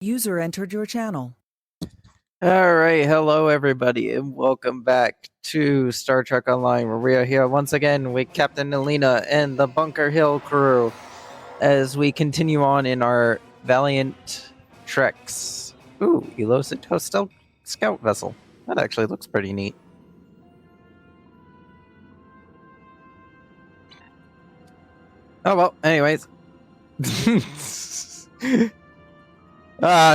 User entered your channel. All right, hello everybody, and welcome back to Star Trek Online, where we are here once again with Captain Nalina and the Bunker Hill crew as we continue on in our Valleint treks. Ooh, Elosito stealth scout vessel. That actually looks pretty neat. Oh well, anyways.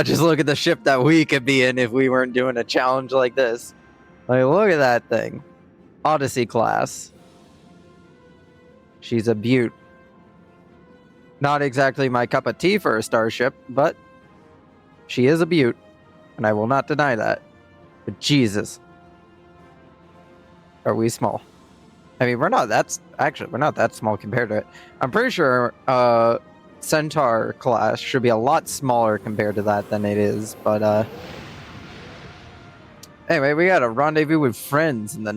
Just look at the ship that we could be in if we weren't doing a challenge like this. Like, look at that thing. Odyssey class. She's a beaut. Not exactly my cup of tea for a starship, but she is a beaut, and I will not deny that. But Jesus, are we small? I mean, we're not that small compared to it. I'm pretty sure Centaur class should be a lot smaller compared to that than it is, but anyway, we got a rendezvous with friends in the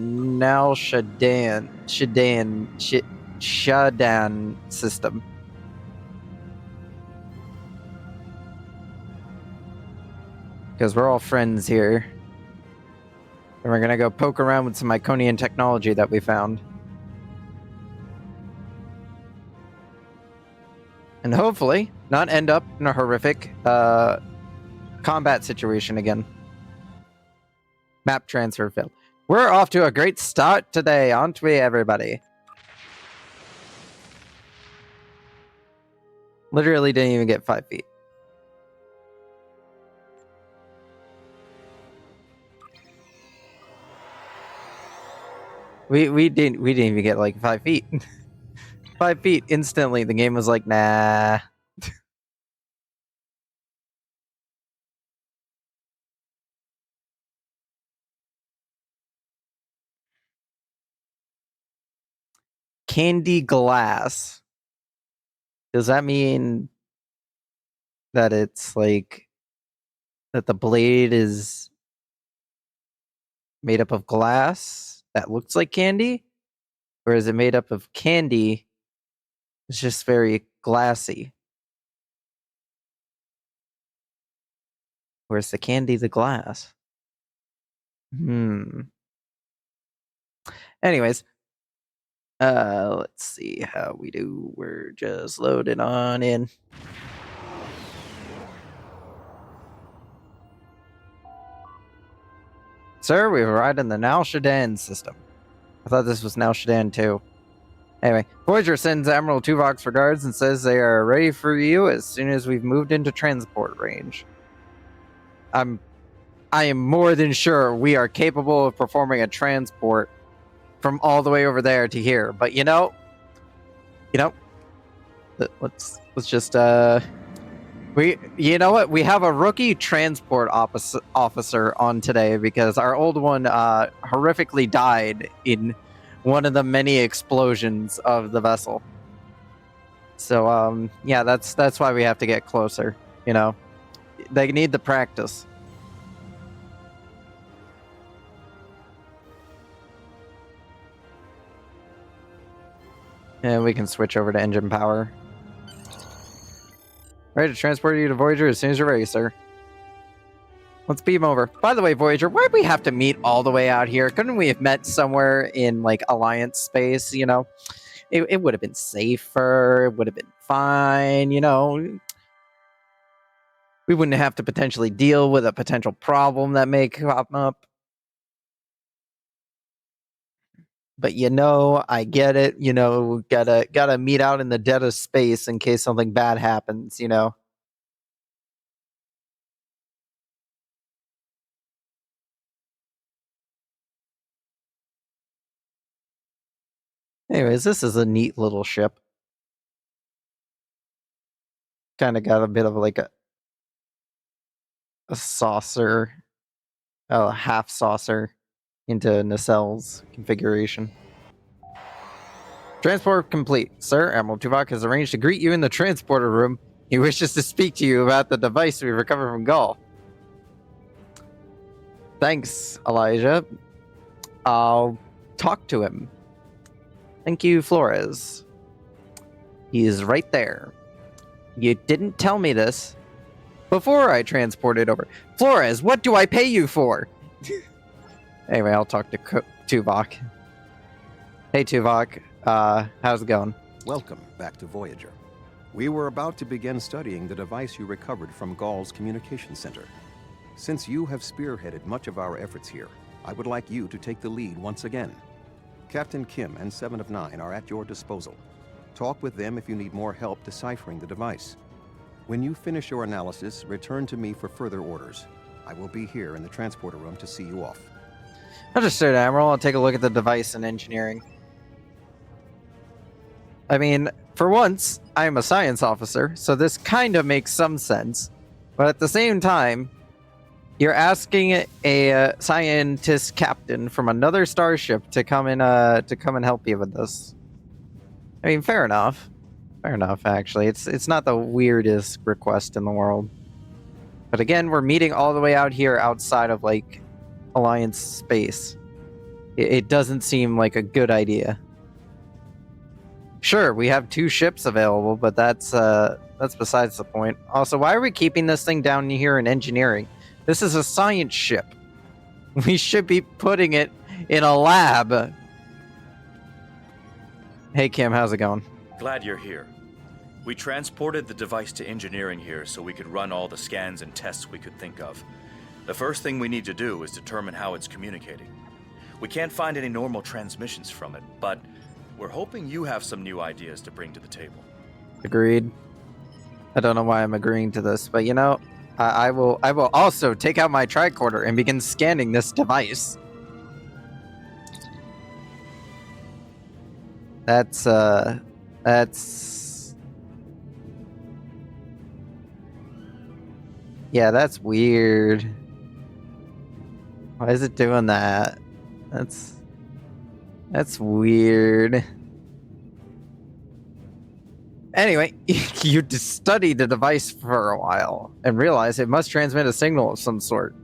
Shadan system. Because we're all friends here. And we're gonna go poke around with some Iconian technology that we found. And hopefully not end up in a horrific combat situation again. Map transfer failed. We're off to a great start today, aren't we, everybody? Literally didn't even get 5 feet. We didn't even get like 5 feet. 5 feet instantly. The game was like, nah. Candy glass. Does that mean that it's like that the blade is made up of glass that looks like candy? Or is it made up of candy? It's just very glassy. Where's the candy, the glass? Anyways, let's see how we do. We're just loading on in. Sir, we've arrived in the Shadan system. I thought this was Shadan too. Anyway, Voyager sends Admiral Tuvok for guards and says they are ready for you as soon as we've moved into transport range. I am more than sure we are capable of performing a transport from all the way over there to here. But you know, let's just you know what? We have a rookie transport officer on today because our old one horrifically died in one of the many explosions of the vessel. So yeah, that's why we have to get closer. You know, they need the practice. And we can switch over to engine power. Ready to transport you to Voyager as soon as you're ready, sir. Let's beam over. By the way, Voyager, why'd we have to meet all the way out here? Couldn't we have met somewhere in, like, Alliance space, you know? It would have been safer. It would have been fine, you know? We wouldn't have to potentially deal with a potential problem that may crop up. But you know, I get it. You know, gotta meet out in the dead of space in case something bad happens, you know? Anyways, this is a neat little ship. Kind of got a bit of like a saucer, a half saucer into nacelles configuration. Transport complete. Sir, Admiral Tuvok has arranged to greet you in the transporter room. He wishes to speak to you about the device we recovered from Gaul. Thanks, Elijah. I'll talk to him. Thank you, Flores. He is right there. You didn't tell me this, before I transport it over. Flores, what do I pay you for? Anyway, I'll talk to Tuvok. Hey, Tuvok. How's it going? Welcome back to Voyager. We were about to begin studying the device you recovered from Gall's communication center. Since you have spearheaded much of our efforts here, I would like you to take the lead once again. Captain Kim and 7 of 9 are at your disposal. Talk with them if you need more help deciphering the device. When you finish your analysis, return to me for further orders. I will be here in the transporter room to see you off. Understood, Admiral. I'll take a look at the device and engineering. I mean, for once, I'm a science officer, so this kind of makes some sense. But at the same time, you're asking a scientist captain from another starship to come and help you with this. I mean, fair enough. Fair enough, actually. It's not the weirdest request in the world. But again, we're meeting all the way out here outside of, like, Alliance space. It doesn't seem like a good idea. Sure, we have 2 ships available, but that's besides the point. Also, why are we keeping this thing down here in engineering? This is a science ship. We should be putting it in a lab. Hey, Kim, how's it going? Glad you're here. We transported the device to engineering here so we could run all the scans and tests we could think of. The first thing we need to do is determine how it's communicating. We can't find any normal transmissions from it, but we're hoping you have some new ideas to bring to the table. Agreed. I don't know why I'm agreeing to this, but you know, I will also take out my tricorder and begin scanning this device. That's yeah, that's weird. Why is it doing that? That's weird. Anyway, you studied the device for a while and realized it must transmit a signal of some sort.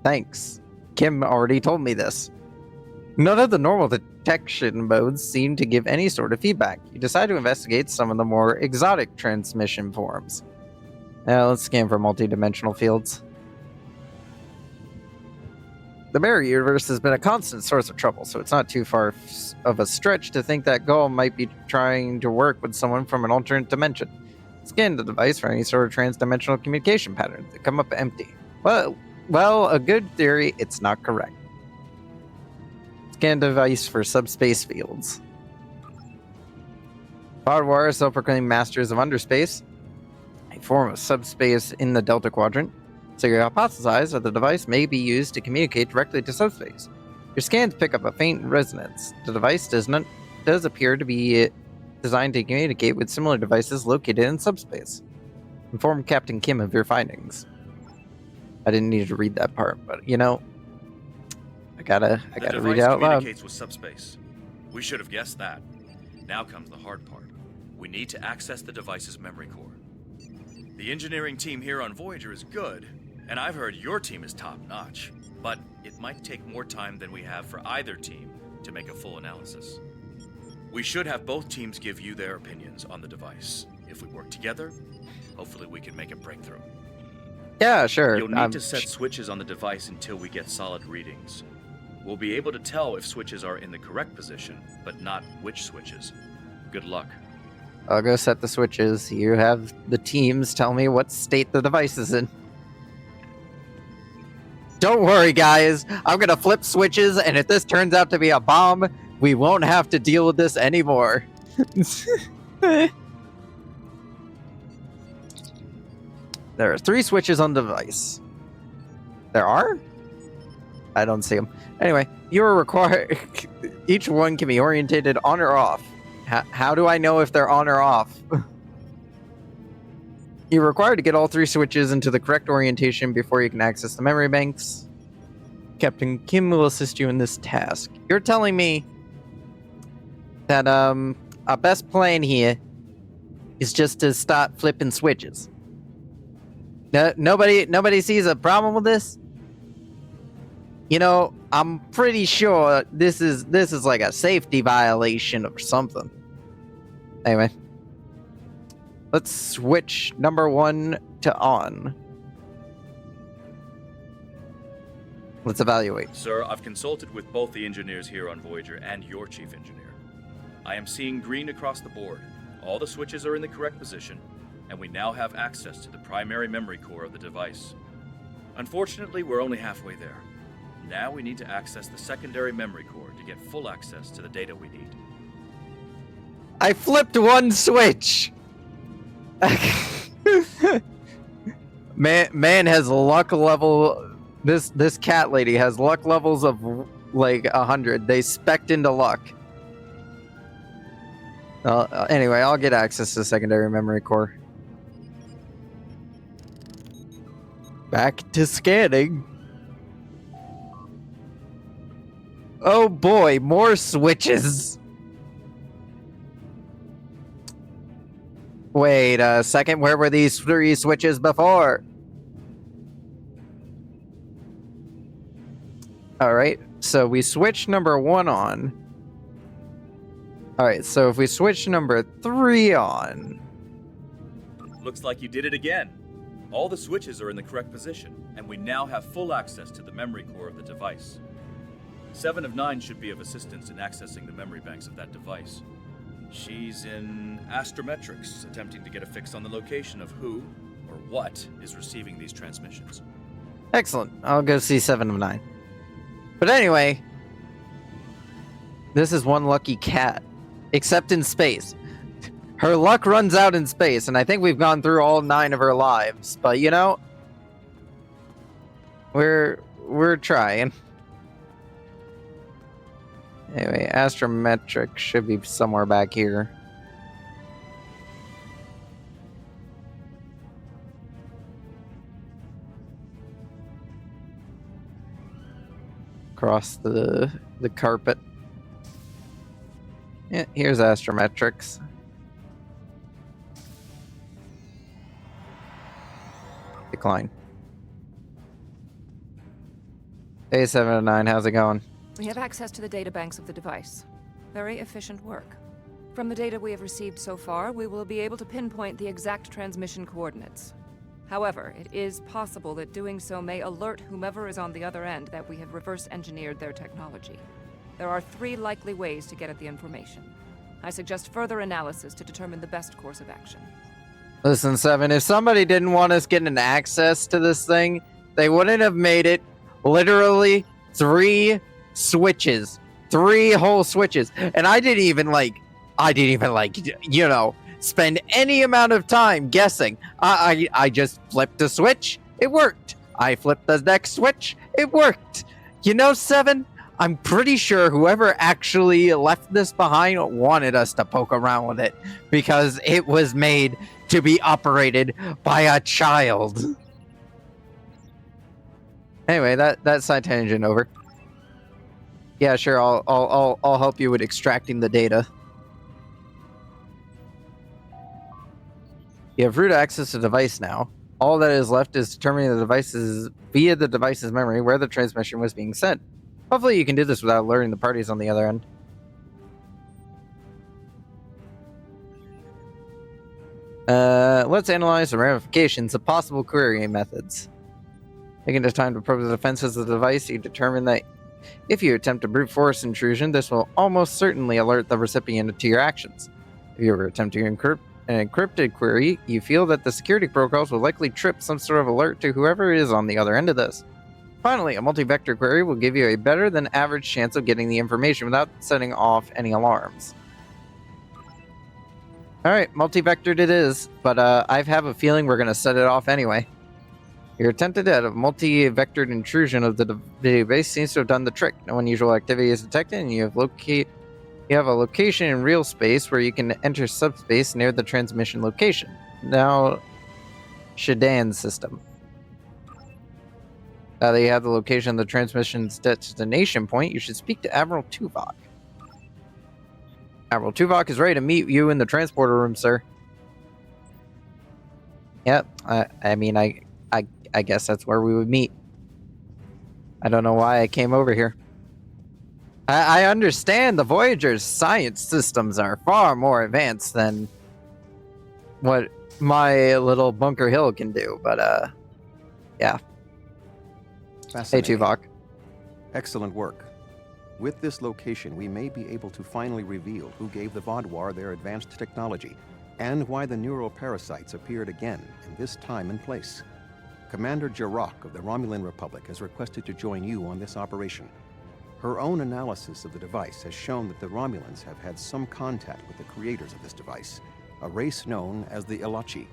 Thanks. Kim already told me this. None of the normal detection modes seem to give any sort of feedback. You decide to investigate some of the more exotic transmission forms. Let's scan for multi-dimensional fields. The mirror universe has been a constant source of trouble, so it's not too far of a stretch to think that Gull might be trying to work with someone from an alternate dimension. Scan the device for any sort of trans-dimensional communication patterns that come up empty. Well, a good theory, it's not correct. Scan device for subspace fields. Badwar are self-proclaimed masters of underspace, a form of subspace in the Delta Quadrant. So you hypothesize that the device may be used to communicate directly to subspace. Your scans pick up a faint resonance. The device does appear to be designed to communicate with similar devices located in subspace. Inform Captain Kim of your findings. I didn't need to read that part, but you know, I gotta read it out loud. Communicates with subspace. We should have guessed that. Now comes the hard part. We need to access the device's memory core. The engineering team here on Voyager is good, and I've heard your team is top-notch, but it might take more time than we have for either team to make a full analysis. We should have both teams give you their opinions on the device. If we work together, hopefully we can make a breakthrough. Yeah, sure. You'll need to set switches on the device until we get solid readings. We'll be able to tell if switches are in the correct position, but not which switches. Good luck. I'll go set the switches. You have the teams tell me what state the device is in. Don't worry, guys. I'm gonna flip switches, and if this turns out to be a bomb, we won't have to deal with this anymore. There are 3 switches on the device. There are? I don't see them. Anyway, you are required... Each one can be orientated on or off. How do I know if they're on or off? You're required to get all 3 switches into the correct orientation before you can access the memory banks. Captain Kim will assist you in this task. You're telling me that our best plan here is just to start flipping switches. Nobody sees a problem with this? You know, I'm pretty sure this is like a safety violation or something. Anyway. Let's switch number 1 to on. Let's evaluate. Sir, I've consulted with both the engineers here on Voyager and your chief engineer. I am seeing green across the board. All the switches are in the correct position, and we now have access to the primary memory core of the device. Unfortunately, we're only halfway there. Now we need to access the secondary memory core to get full access to the data we need. I flipped one switch! Man has luck level... This cat lady has luck levels of like 100. They spec'd into luck. Anyway, I'll get access to the secondary memory core. Back to scanning. Oh boy, more switches. Wait a second, where were these 3 switches before? Alright, so we switch number 1 on. Alright, so if we switch number 3 on... Looks like you did it again. All the switches are in the correct position, and we now have full access to the memory core of the device. 7 of 9 should be of assistance in accessing the memory banks of that device. She's in astrometrics, attempting to get a fix on the location of who, or what, is receiving these transmissions. Excellent, I'll go see 7 of 9. But anyway, this is one lucky cat, except in space. Her luck runs out in space, and I think we've gone through all 9 of her lives. But you know, we're trying. Anyway, astrometric should be somewhere back here. Across the carpet. Yeah, here's astrometrics. Decline. Day 7 of 9, how's it going? We have access to the databanks of the device. Very efficient work. From the data we have received so far, we will be able to pinpoint the exact transmission coordinates. However, it is possible that doing so may alert whomever is on the other end that we have reverse engineered their technology. There are 3 likely ways to get at the information. I suggest further analysis to determine the best course of action. Listen, 7, if somebody didn't want us getting access to this thing, they wouldn't have made it literally 3 switches. 3 whole switches. And I didn't even you know, spend any amount of time guessing. I just flipped a switch, it worked. I flipped the next switch, it worked. You know, 7, I'm pretty sure whoever actually left this behind wanted us to poke around with it, because it was made to be operated by a child. Anyway, that side tangent over. Yeah, sure, I'll help you with extracting the data. You have root access to the device now. All that is left is determining the device's via the device's memory where the transmission was being sent. Hopefully you can do this without alerting the parties on the other end. Let's analyze the ramifications of possible querying methods. Taking the time to probe the defenses of the device, you determine that if you attempt a brute force intrusion, this will almost certainly alert the recipient to your actions. If you were attempting to encrypt an encrypted query, you feel that the security protocols will likely trip some sort of alert to whoever is on the other end of this. Finally, a multi-vector query will give you a better than average chance of getting the information without setting off any alarms. Alright, multi-vectored it is, but I have a feeling we're going to set it off anyway. Your attempted at a multi-vectored intrusion of the database seems to have done the trick. No unusual activity is detected, and you have a location in real space where you can enter subspace near the transmission location. Now, Shadan system. Now that you have the location of the transmission's destination point, you should speak to Admiral Tuvok. Admiral Tuvok is ready to meet you in the transporter room, sir. Yep, I guess that's where we would meet. I don't know why I came over here. I understand the Voyager's science systems are far more advanced than what my little Bunker Hill can do, but yeah. Hey, Fascinating. Tuvok. Excellent work. With this location, we may be able to finally reveal who gave the Vaadwaur their advanced technology, and why the neuroparasites appeared again in this time and place. Commander Jirok of the Romulan Republic has requested to join you on this operation. Her own analysis of the device has shown that the Romulans have had some contact with the creators of this device, a race known as the Ilachi.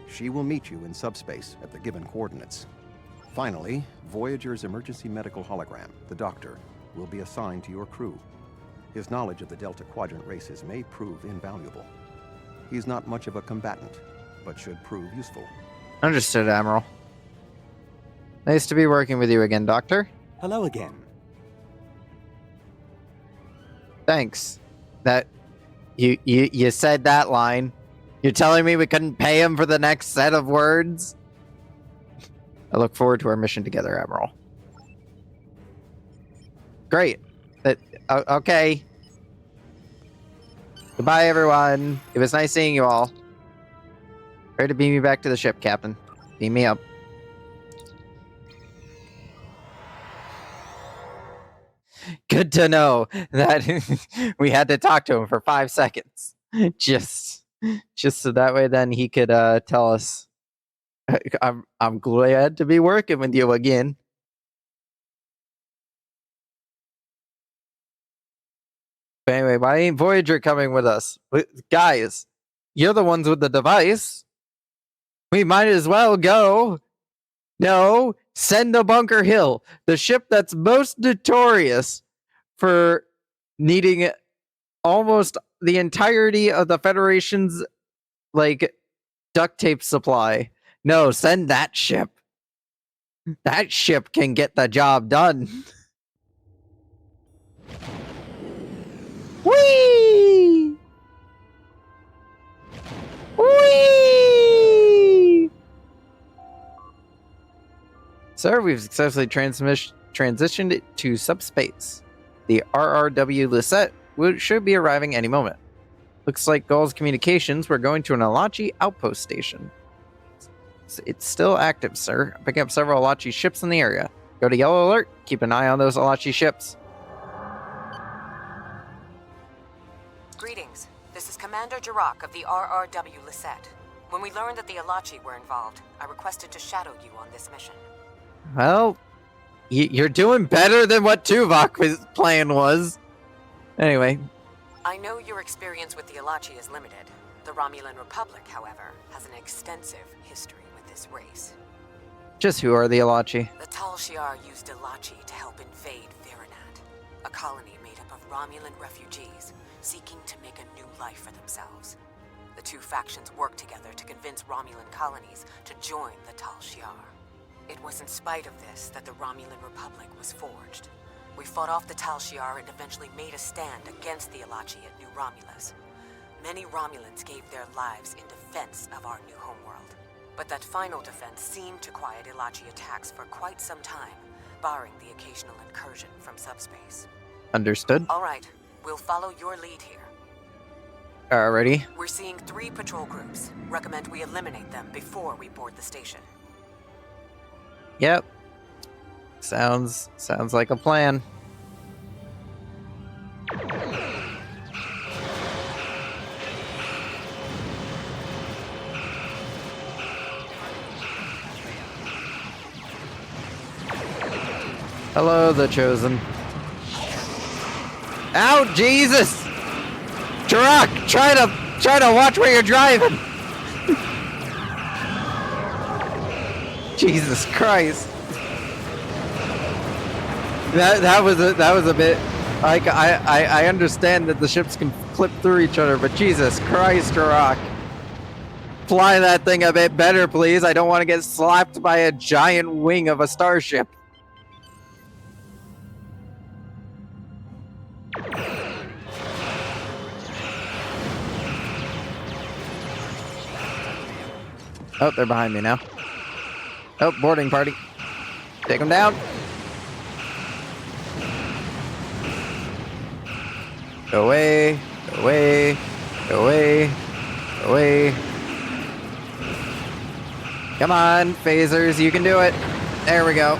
She will meet you in subspace at the given coordinates. Finally, Voyager's emergency medical hologram, the Doctor, will be assigned to your crew. His knowledge of the Delta Quadrant races may prove invaluable. He's not much of a combatant, but should prove useful. Understood, Admiral. Nice to be working with you again, Doctor. Hello again. Thanks. That you said that line. You're telling me we couldn't pay him for the next set of words? I look forward to our mission together, Admiral. Great. Okay. Goodbye, everyone. It was nice seeing you all. Ready to beam me back to the ship, Captain. Beam me up. Good to know that we had to talk to him for 5 seconds. Just so that way then he could tell us, I'm glad to be working with you again. But anyway, why ain't Voyager coming with us? Guys, you're the ones with the device. We might as well go. No, send the Bunker Hill, the ship that's most notorious for needing almost the entirety of the Federation's, like, duct tape supply. No, send that ship. That ship can get the job done. Whee! Whee! Sir, we've successfully transitioned to subspace. The RRW Lisette should be arriving any moment. Looks like Gaul's communications. We're going to an Ilachi outpost station. It's still active, sir. Picking up several Ilachi ships in the area. Go to yellow alert. Keep an eye on those Ilachi ships. Greetings. This is Commander Jirok of the RRW Lisette. When we learned that the Ilachi were involved, I requested to shadow you on this mission. Well, you're doing better than what Tuvok's plan was. Anyway. I know your experience with the Ilachi is limited. The Romulan Republic, however, has an extensive history with this race. Just who are the Ilachi? The Tal Shiar used Ilachi to help invade Valleint, a colony made up of Romulan refugees seeking to make a new life for themselves. The two factions worked together to convince Romulan colonies to join the Tal Shiar. It was in spite of this that the Romulan Republic was forged. We fought off the Tal Shiar and eventually made a stand against the Ilachi at New Romulus. Many Romulans gave their lives in defense of our new homeworld. But that final defense seemed to quiet Ilachi attacks for quite some time, barring the occasional incursion from subspace. Understood. All right, we'll follow your lead here. Alrighty. We're seeing 3 patrol groups. Recommend we eliminate them before we board the station. Yep. Sounds like a plan. Hello, the Chosen. Ow, Jesus! Jirok, try to watch where you're driving. Jesus Christ. That was a bit like I understand that the ships can clip through each other, but Jesus Christ, Jirok. Fly that thing a bit better, please. I don't want to get slapped by a giant wing of a starship. Oh, they're behind me now. Oh, boarding party. Take them down. Go away, go away, go away, go away. Come on, phasers, you can do it. There we go.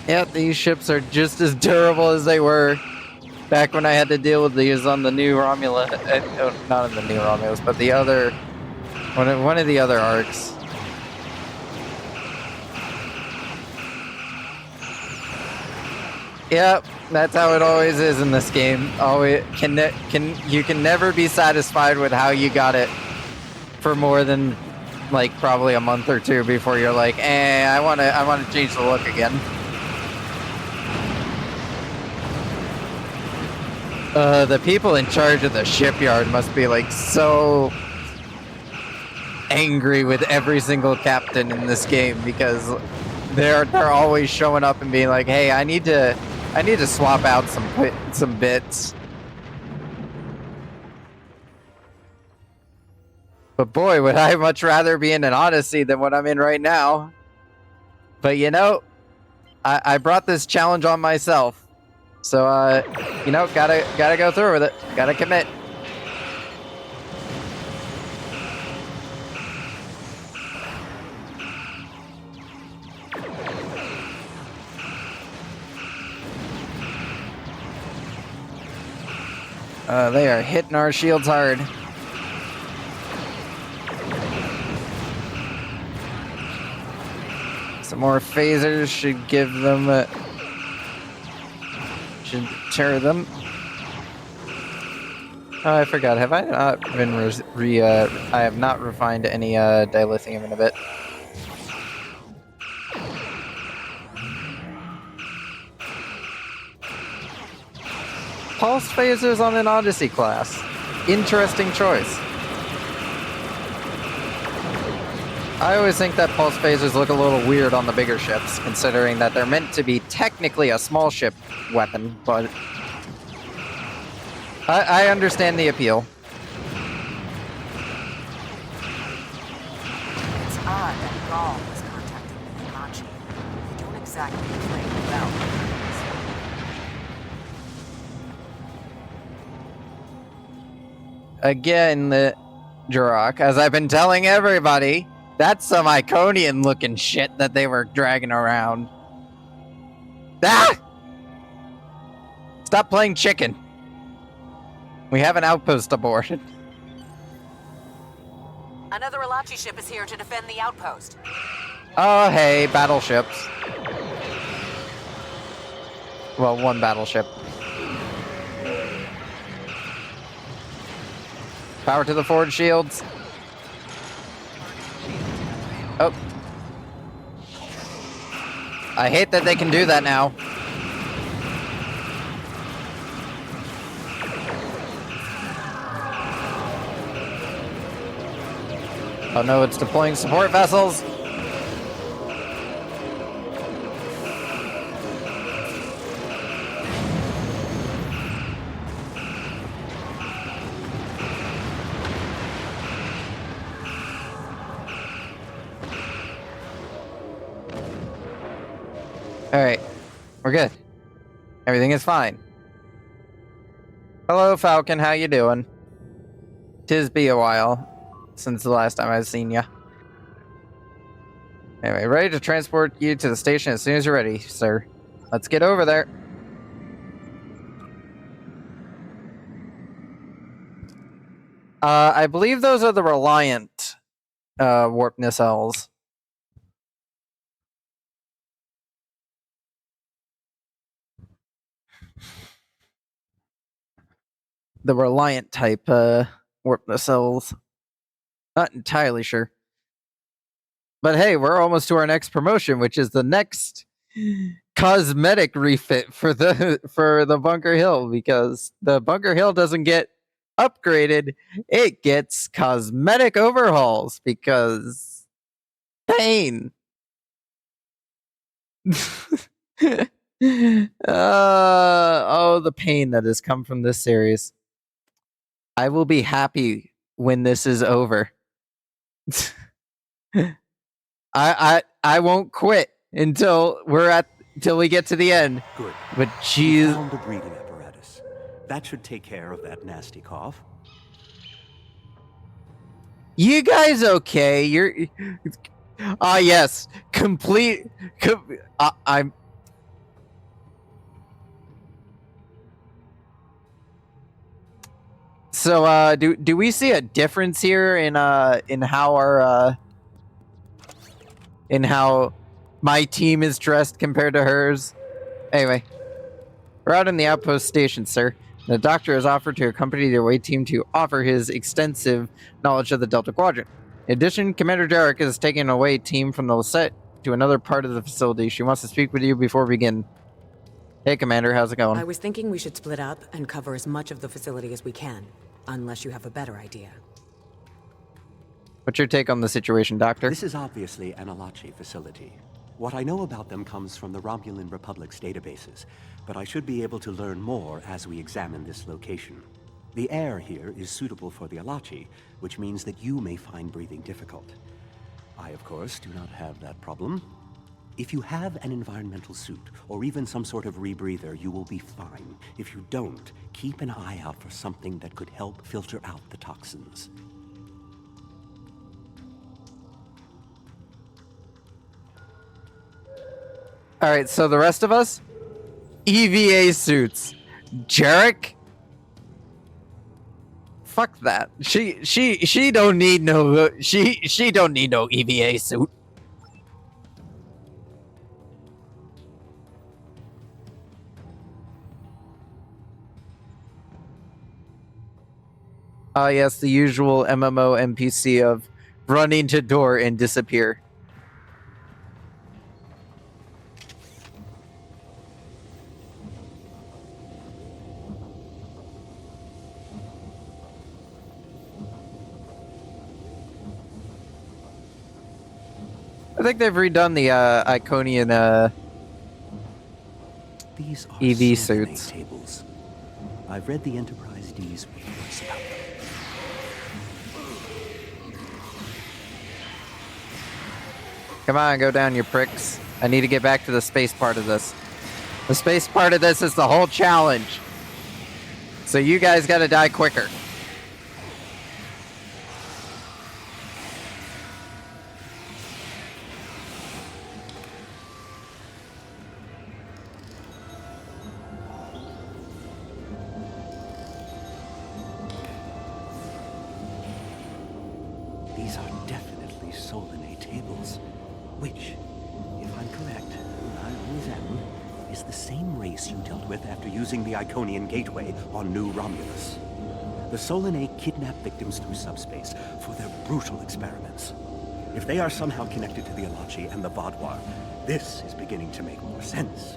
Yep, these ships are just as durable as they were back when I had to deal with these on the new Romulus. Not on the new Romulus, but the other one of the other arcs. Yep, that's how it always is in this game. Always you can never be satisfied with how you got it for more than like probably a month or two before you're like, I wanna change the look again. The people in charge of the shipyard must be like so angry with every single captain in this game because they're always showing up and being like, "Hey, I need to swap out some bits." But boy, would I much rather be in an Odyssey than what I'm in right now. But you know, I brought this challenge on myself. So, you know, gotta go through with it. Gotta commit. They are hitting our shields hard. Some more phasers should give them... should deter them. Oh, I forgot. Have I not been I have not refined any dilithium in a bit. Pulse phasers on an Odyssey class. Interesting choice. I always think that pulse phasers look a little weird on the bigger ships, considering that they're meant to be technically a small ship weapon, but I understand the appeal. It's odd that Gaul was contacting me in Machi. They don't exactly play well. Again, Jurok, as I've been telling everybody, that's some Iconian-looking shit that they were dragging around. Ah! Stop playing chicken. We have an outpost aboard. Another Alachi ship is here to defend the outpost. Oh, hey, battleships. Well, one battleship. Power to the forward shields. Oh. I hate that they can do that now. Oh no, it's deploying support vessels. Alright, we're good. Everything is fine. Hello, Falcon, how you doing? 'Tis be a while since the last time I've seen ya. Anyway, ready to transport you to the station as soon as you're ready, sir. Let's get over there. I believe those are the Valleint warp nacelles. The Valleint type warp nacelles. Not entirely sure. But hey, we're almost to our next promotion, which is the next cosmetic refit for the Bunker Hill, because the Bunker Hill doesn't get upgraded, it gets cosmetic overhauls because pain. Oh, the pain that has come from this series. I will be happy when this is over. I won't quit until we get to the end. Good. But We geez, found the breathing apparatus. That should take care of that nasty cough. you guys okay? You're yes, complete. I'm. So do we see a difference here in how in how my team is dressed compared to hers? Anyway, we're out in the outpost station, sir. The doctor has offered to accompany the away team to offer his extensive knowledge of the Delta Quadrant. In addition, Commander Jarek is taking an away team from the set to another part of the facility. She wants to speak with you before we begin. Hey, Commander, how's it going? I was thinking we should split up and cover as much of the facility as we can, unless you have a better idea. What's your take on the situation, Doctor? This is obviously an Alachi facility. What I know about them comes from the Romulan Republic's databases, but I should be able to learn more as we examine this location. The air here is suitable for the Alachi, which means that you may find breathing difficult. I, of course, do not have that problem. If you have an environmental suit, or even some sort of rebreather, you will be fine. If you don't, keep an eye out for something that could help filter out the toxins. Alright, so the rest of us? EVA suits. Jarek? Fuck that. She don't need no she don't need no EVA suit. Yes, the usual MMO NPC of running to door and disappear. I think they've redone the Iconian These are EV Solanae suits. tables. I've read the Enterprise D's reports about them. Come on, go down, you pricks. I need to get back to the space part of this. The space part of this is the whole challenge. So you guys gotta die quicker. These are definitely Solanae tables, which, if I'm correct, and I always am, is the same race you dealt with after using the Iconian Gateway on New Romulus. The Solanae kidnap victims through subspace for their brutal experiments. If they are somehow connected to the Alachi and the Vaadwaur, this is beginning to make more sense.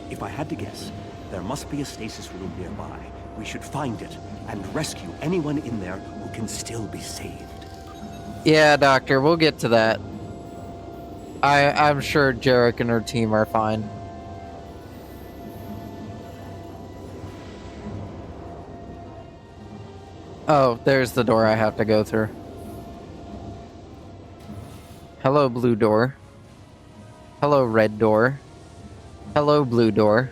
If I had to guess, there must be a stasis room nearby. We should find it and rescue anyone in there who can still be saved. Yeah, Doctor, we'll get to that. I'm sure Jarek and her team are fine. Oh, there's the door I have to go through. Hello, blue door. Hello, red door. Hello, blue door.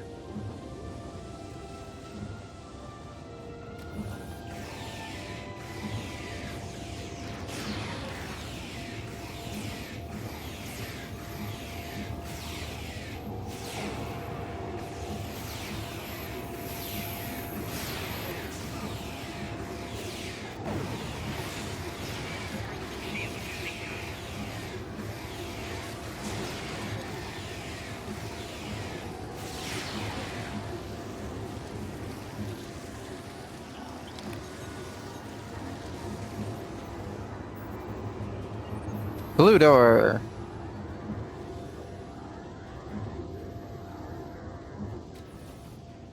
Blue door.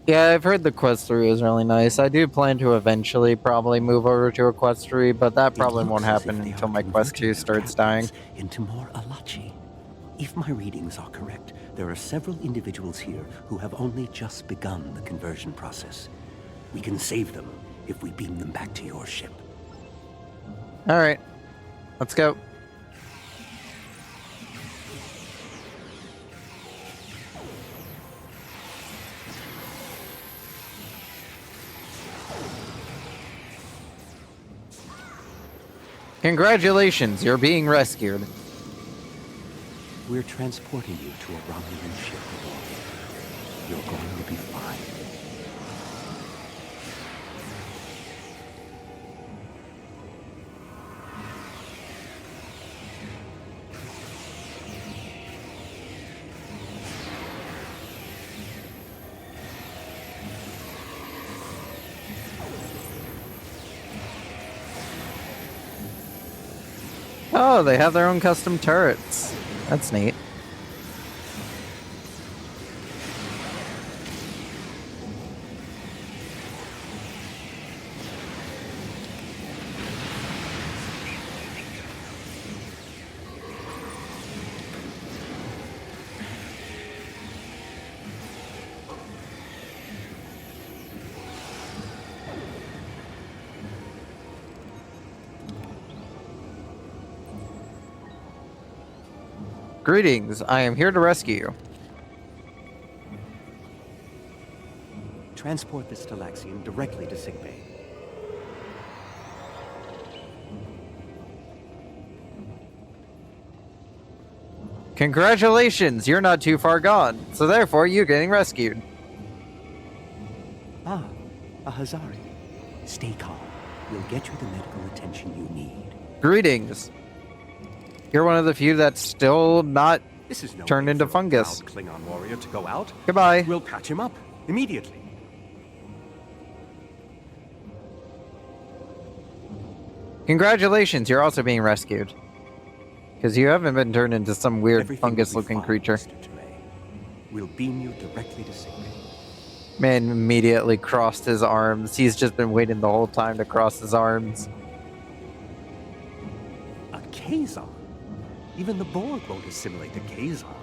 Yeah, I've heard the quest 3 is really nice. I do plan to eventually probably move over to a quest 3, but that probably It won't looks as if happen they until are my quest converting 2 their starts dying. captives into more Alachi. If my readings are correct, there are several individuals here who have only just begun the conversion process. We can save them if we beam them back to your ship. Alright, let's go. Congratulations, you're being rescued. We're transporting you to a Romulan ship, Adolfo. You're going to be fine. Oh, they have their own custom turrets. That's neat. Greetings, I am here to rescue you. Transport this Talaxian directly to sickbay. Congratulations, you're not too far gone, so therefore you're getting rescued. Ah, a Hazari. Stay calm. We'll get you the medical attention you need. Greetings. You're one of the few that's still not This is no turned way into for a fungus. proud Klingon warrior to go out. Goodbye. We'll patch him up immediately. Congratulations, you're also being rescued. Because you haven't been turned into some weird Everything will be fungus-looking fine, creature. Mr. Tomei. We'll beam you directly to sickbay. Man immediately crossed his arms. He's just been waiting the whole time to cross his arms. A Kazon? Even the Borg won't assimilate a Kazon.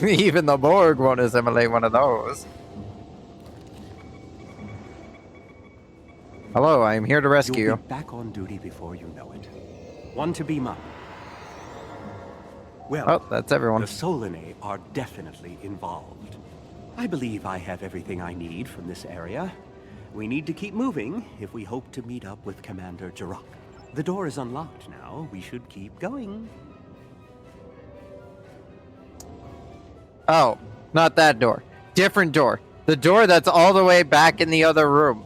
Even the Borg won't assimilate one of those. Hello, I am here to rescue You'll you. be back on duty before you know it. One to beam up. Well, Oh, that's everyone. the Solanae are definitely involved. I believe I have everything I need from this area. We need to keep moving if we hope to meet up with Commander Jirok. The door is unlocked now. We should keep going. Oh, not that door. Different door. The door that's all the way back in the other room.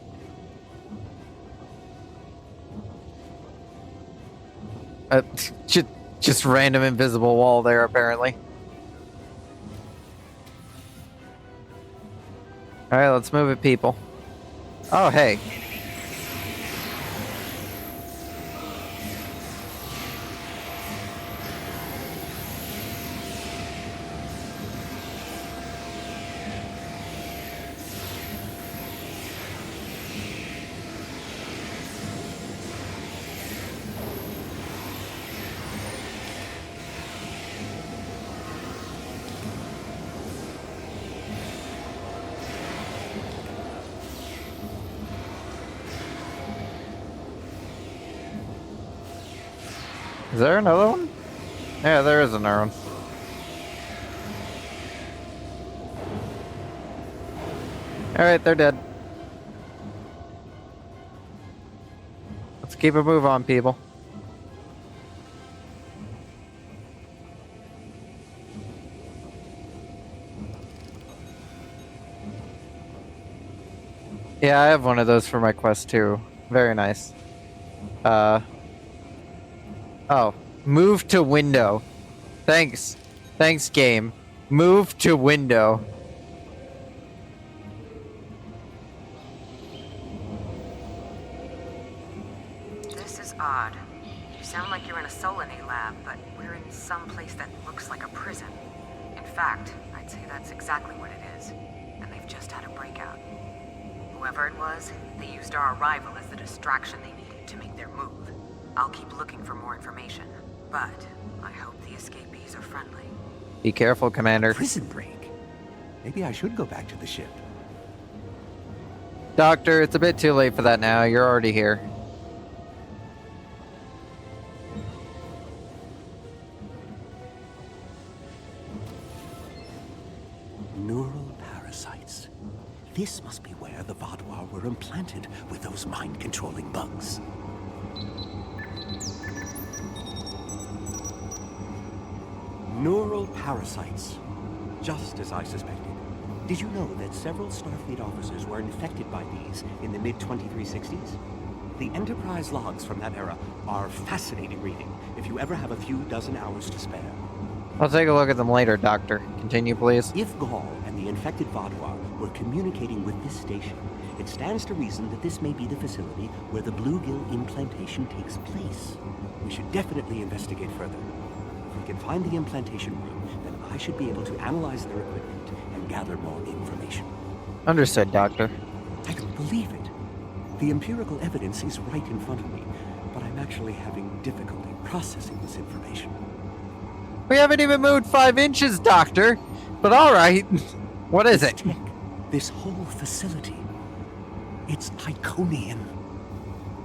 Just random invisible wall there, apparently. Alright, let's move it, people. Oh, hey. Is there another one? Yeah, there is another one. Alright, they're dead. Let's keep a move on, people. Yeah, I have one of those for my quest too. Very nice. Oh, move to window. Thanks. Thanks, game. Move to window. This is odd. You sound like you're in a Solanae lab, but we're in some place that looks like a prison. In fact, I'd say that's exactly what it is. just had a breakout. Whoever it was, they used our arrival as the distraction they needed to make their move. I'll keep looking for more information, but I hope the escapees are friendly. Be careful, Commander. Prison break? Maybe I should go back to the ship. Doctor, it's a bit too late for that now. You're already here. Neural parasites. This must be where the Vaadwaur were implanted with those mind-controlling bugs. Neural parasites. Just as I suspected. Did you know that several Starfleet officers were infected by these in the mid-2360s? The Enterprise logs from that era are fascinating reading if you ever have a few dozen hours to spare. I'll take a look at them later, Doctor. Continue, please. If Gaul and the infected Vaadwaur were communicating with this station, it stands to reason that this may be the facility where the bluegill implantation takes place. We should definitely investigate further. If we can find the implantation room, then I should be able to analyze their equipment and gather more information. Understood, Doctor. I don't believe it. The empirical evidence is right in front of me, but I'm actually having difficulty processing this information. We haven't even moved 5 inches, Doctor. But all right. What is it? Tech, this whole facility, it's Iconian.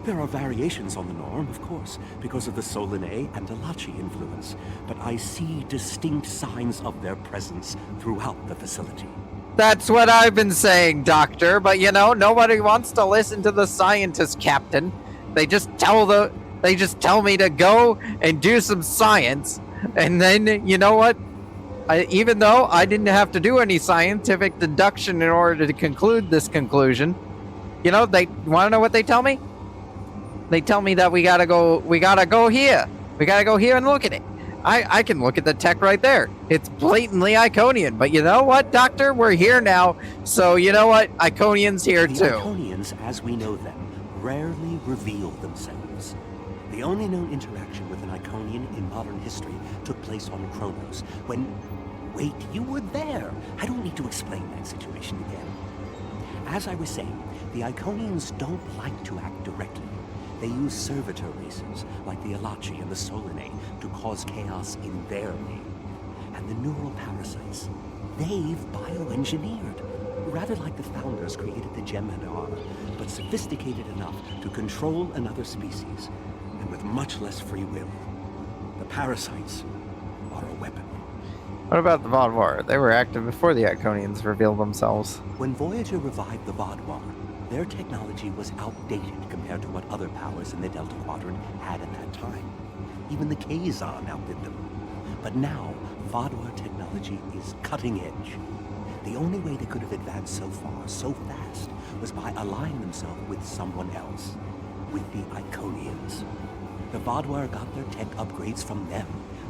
There are variations on the norm, of course, because of the Solanae and Delachi influence, but I see distinct signs of their presence throughout the facility. That's what I've been saying, Doctor. But you know, nobody wants to listen to the scientist, Captain. They just tell me to go and do some science. And then, you know what? Even though I didn't have to do any scientific deduction in order to conclude this conclusion, you know, they want to know what they tell me? They tell me that we gotta go here. We gotta go here and look at it. I can look at the tech right there. It's blatantly Iconian. But you know what, Doctor? We're here now. So you know what? Iconian's here The too. Iconians, as we know them, rarely reveal themselves. The only known interaction with an Iconian in modern history took place on Kronos, when... Wait, you were there! I don't need to explain that situation again. As I was saying, the Iconians don't like to act directly. They use servitor races, like the Alachi and the Solanae, to cause chaos in their name. And the neural parasites, they've bioengineered. Rather like the founders created the Jem'Hadar, but sophisticated enough to control another species, and with much less free will. The parasites are a weapon. What about the Vaadwaur? They were active before the Iconians revealed themselves. When Voyager revived the Vaadwaur, their technology was outdated compared to what other powers in the Delta Quadrant had at that time. Even the Kazon outdid them. But now, Vaadwaur technology is cutting edge. The only way they could have advanced so far, so fast, was by allying themselves with someone else. With the Iconians. The Vaadwaur got their tech upgrades from them,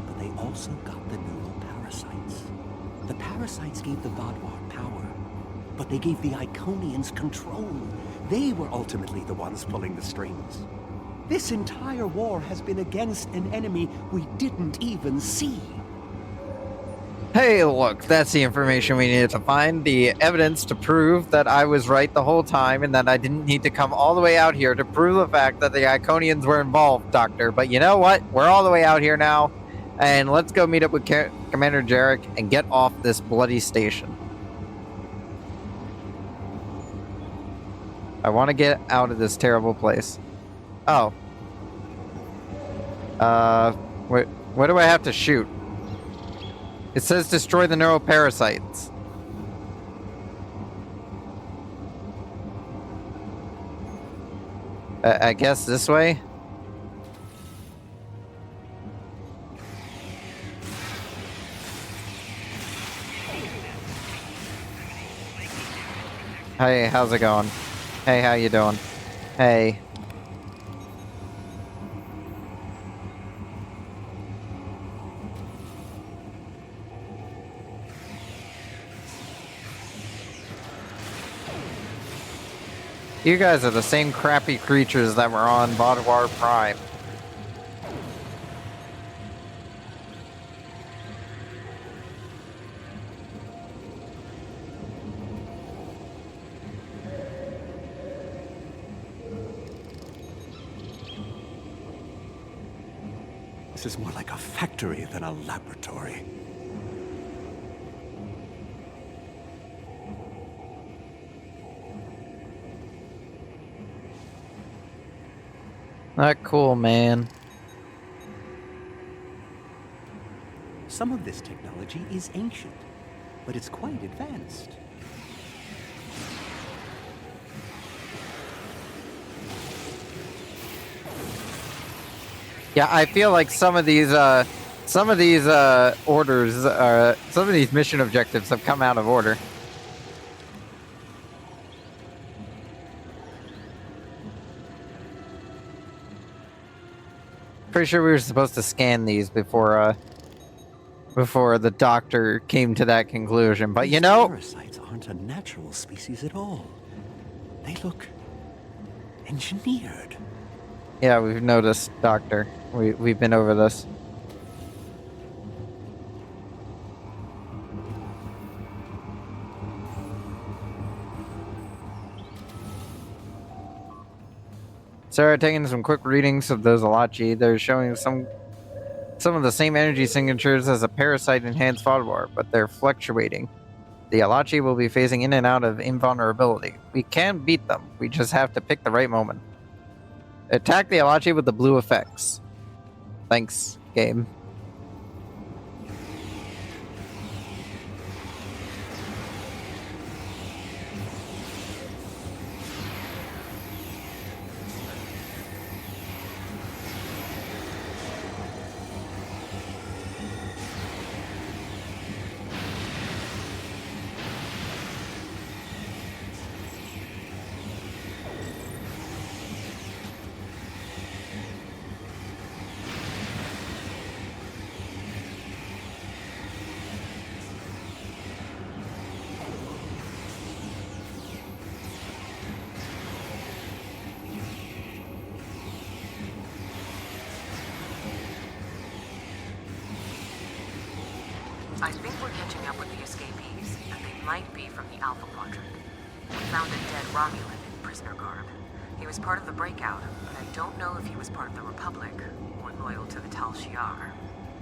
but they also got the neural parasites. The parasites gave the Vaadwaur power, but they gave the Iconians control. They were ultimately the ones pulling the strings. This entire war has been against an enemy we didn't even see. Hey, look, that's the information we needed to find. The evidence to prove that I was right the whole time and that I didn't need to come all the way out here to prove the fact that the Iconians were involved, Doctor. But you know what? We're all the way out here now. And let's go meet up with Commander Jarek and get off this bloody station. I want to get out of this terrible place. Oh. What do I have to shoot? It says destroy the neuroparasites. I guess this way? Hey, how's it going? Hey, how you doing? Hey. You guys are the same crappy creatures that were on Vaadwaur Prime. This is more like a factory than a laboratory. Not cool, man. Some of this technology is ancient, but it's quite advanced. Yeah, I feel like some of these orders, some of these mission objectives have come out of order. Pretty sure we were supposed to scan these before the doctor came to that conclusion. But These you know, parasites aren't a natural species at all. They look engineered. yeah, we've noticed, Doctor. We've been over this. Sarah, taking some quick readings of those Alachi. They're showing some of the same energy signatures as a parasite-enhanced Fodwar, but they're fluctuating. The Alachi will be phasing in and out of invulnerability. We can beat them. We just have to pick the right moment. Attack the Alachi with the blue effects. Thanks, game. I think we're catching up with the escapees, and they might be from the Alpha Quadrant. We found a dead Romulan in prisoner garb. He was part of the breakout, but I don't know if he was part of the Republic, or loyal to the Tal Shiar.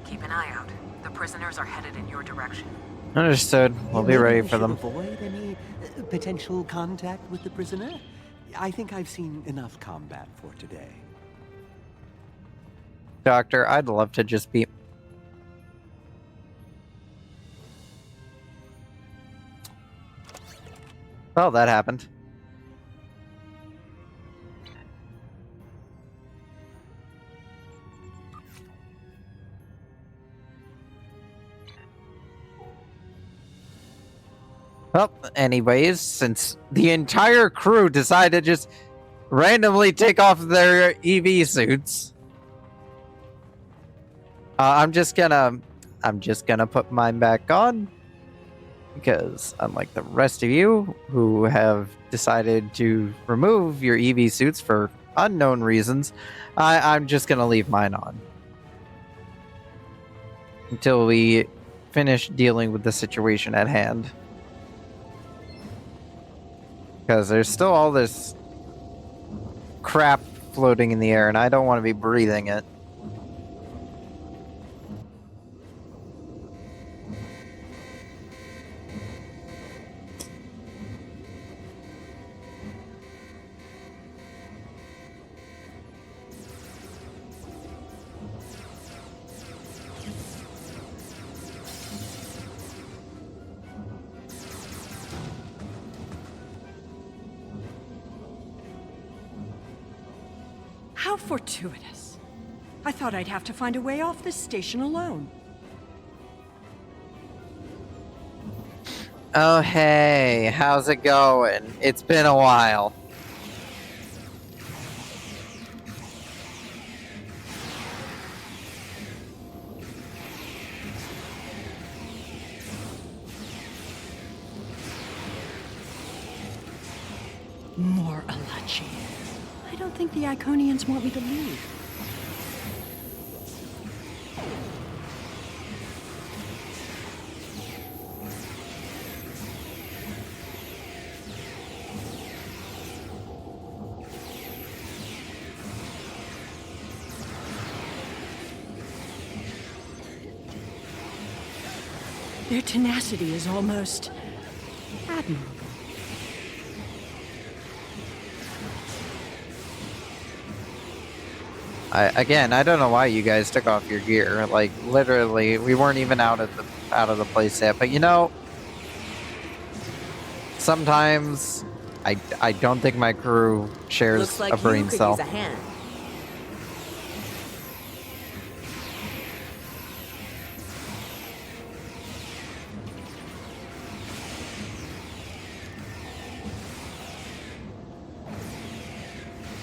Keep an eye out. The prisoners are headed in your direction. Understood. We'll be ready for them. Avoid any potential contact with the prisoner? I think I've seen enough combat for today. Doctor, I'd love to just be... Well, that happened. Well, anyways, since the entire crew decided to just randomly take off their EV suits, I'm just gonna put mine back on, because unlike the rest of you who have decided to remove your EV suits for unknown reasons, I'm just gonna leave mine on until we finish dealing with the situation at hand. Because there's still all this crap floating in the air, and I don't want to be breathing it. How fortuitous. I thought I'd have to find a way off this station alone. Oh, hey, how's it going? It's been a while. More Alachi. I don't think the Iconians want me to leave. Their tenacity is almost admirable. I don't know why you guys took off your gear. Like, literally, we weren't even out of the place yet. But you know, sometimes I don't think my crew shares Looks like a brain you could cell. use a hand.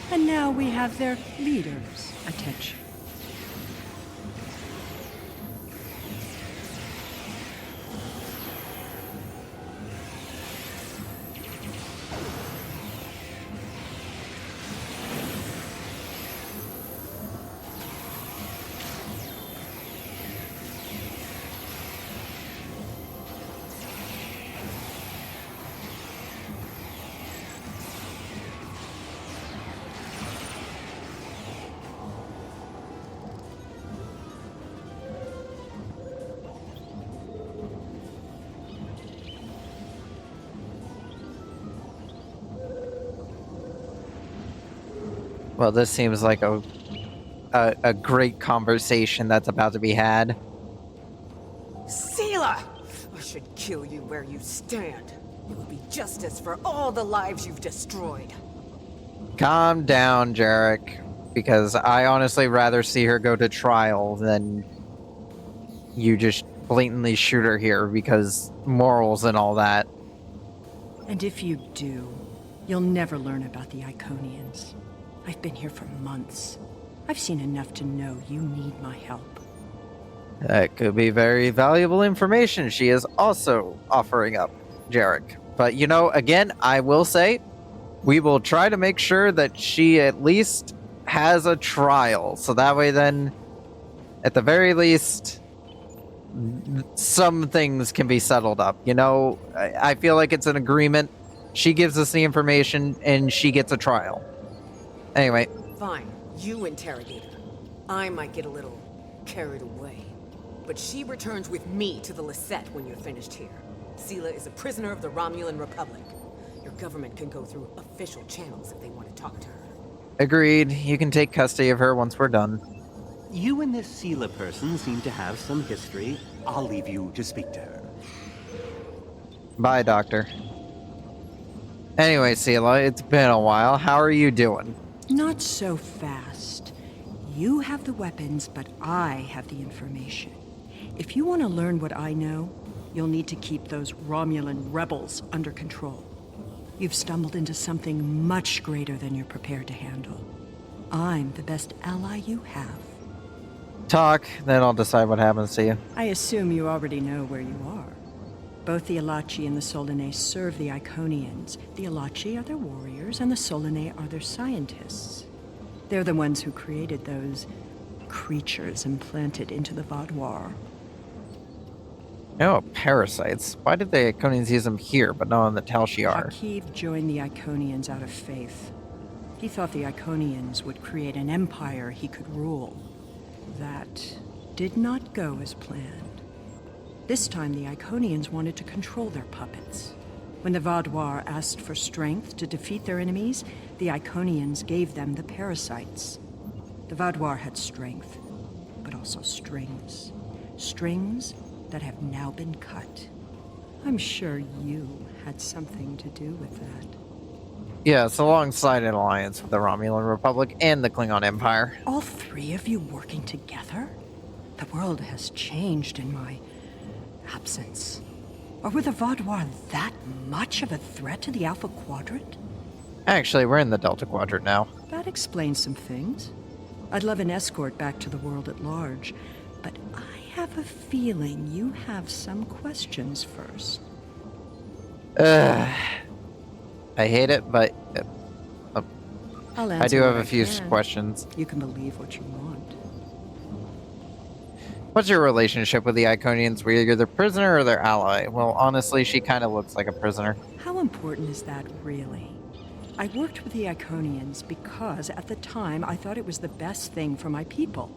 And now we have their leader's attention. Well, this seems like a great conversation that's about to be had. Sela! I should kill you where you stand. It would be justice for all the lives you've destroyed. Calm down, Jarek, because I honestly rather see her go to trial than you just blatantly shoot her here because morals and all that. And if you do, you'll never learn about the Iconians. I've been here for months. I've seen enough to know you need my help. That could be very valuable information she is also offering up, Jarek. But you know, again, I will say, we will try to make sure that she at least has a trial. So that way then, at the very least, some things can be settled up. You know, I feel like it's an agreement. She gives us the information and she gets a trial. Anyway. Fine, you interrogate her. I might get a little carried away. But she returns with me to the Lisette when you're finished here. Sela is a prisoner of the Romulan Republic. Your government can go through official channels if they want to talk to her. Agreed. You can take custody of her once we're done. You and this Sela person seem to have some history. I'll leave you to speak to her. Bye, Doctor. Anyway, Sela, it's been a while. How are you doing? Not so fast. You have the weapons, but I have the information. If you want to learn what I know, you'll need to keep those Romulan rebels under control. You've stumbled into something much greater than you're prepared to handle. I'm the best ally you have. Talk, then I'll decide what happens to you. I assume you already know where you are. Both the Alachi and the Solanae serve the Iconians. The Alachi are their warriors, and the Solanae are their scientists. They're the ones who created those creatures implanted into the Vaadwaur. Oh, parasites. Why did the Iconians use them here, but not on the Tal Shiar? Hakiv joined the Iconians out of faith. He thought the Iconians would create an empire he could rule. That did not go as planned. This time the Iconians wanted to control their puppets. When the Vaadwaur asked for strength to defeat their enemies, the Iconians gave them the parasites. The Vaadwaur had strength, but also strings. Strings that have now been cut. I'm sure you had something to do with that. Yes, alongside an alliance with the Romulan Republic and the Klingon Empire. All three of you working together? The world has changed in my absence. Or were the Vaadwaur that much of a threat to the Alpha Quadrant? Actually, we're in the Delta Quadrant now. That explains some things. I'd love an escort back to the world at large, but I have a feeling you have some questions first. I hate it, but I'll I answer do have what a few can. questions. You can believe what you want. What's your relationship with the Iconians? Were you their prisoner or their ally? Well, honestly, she kind of looks like a prisoner. How important is that, really? I worked with the Iconians because, at the time, I thought it was the best thing for my people.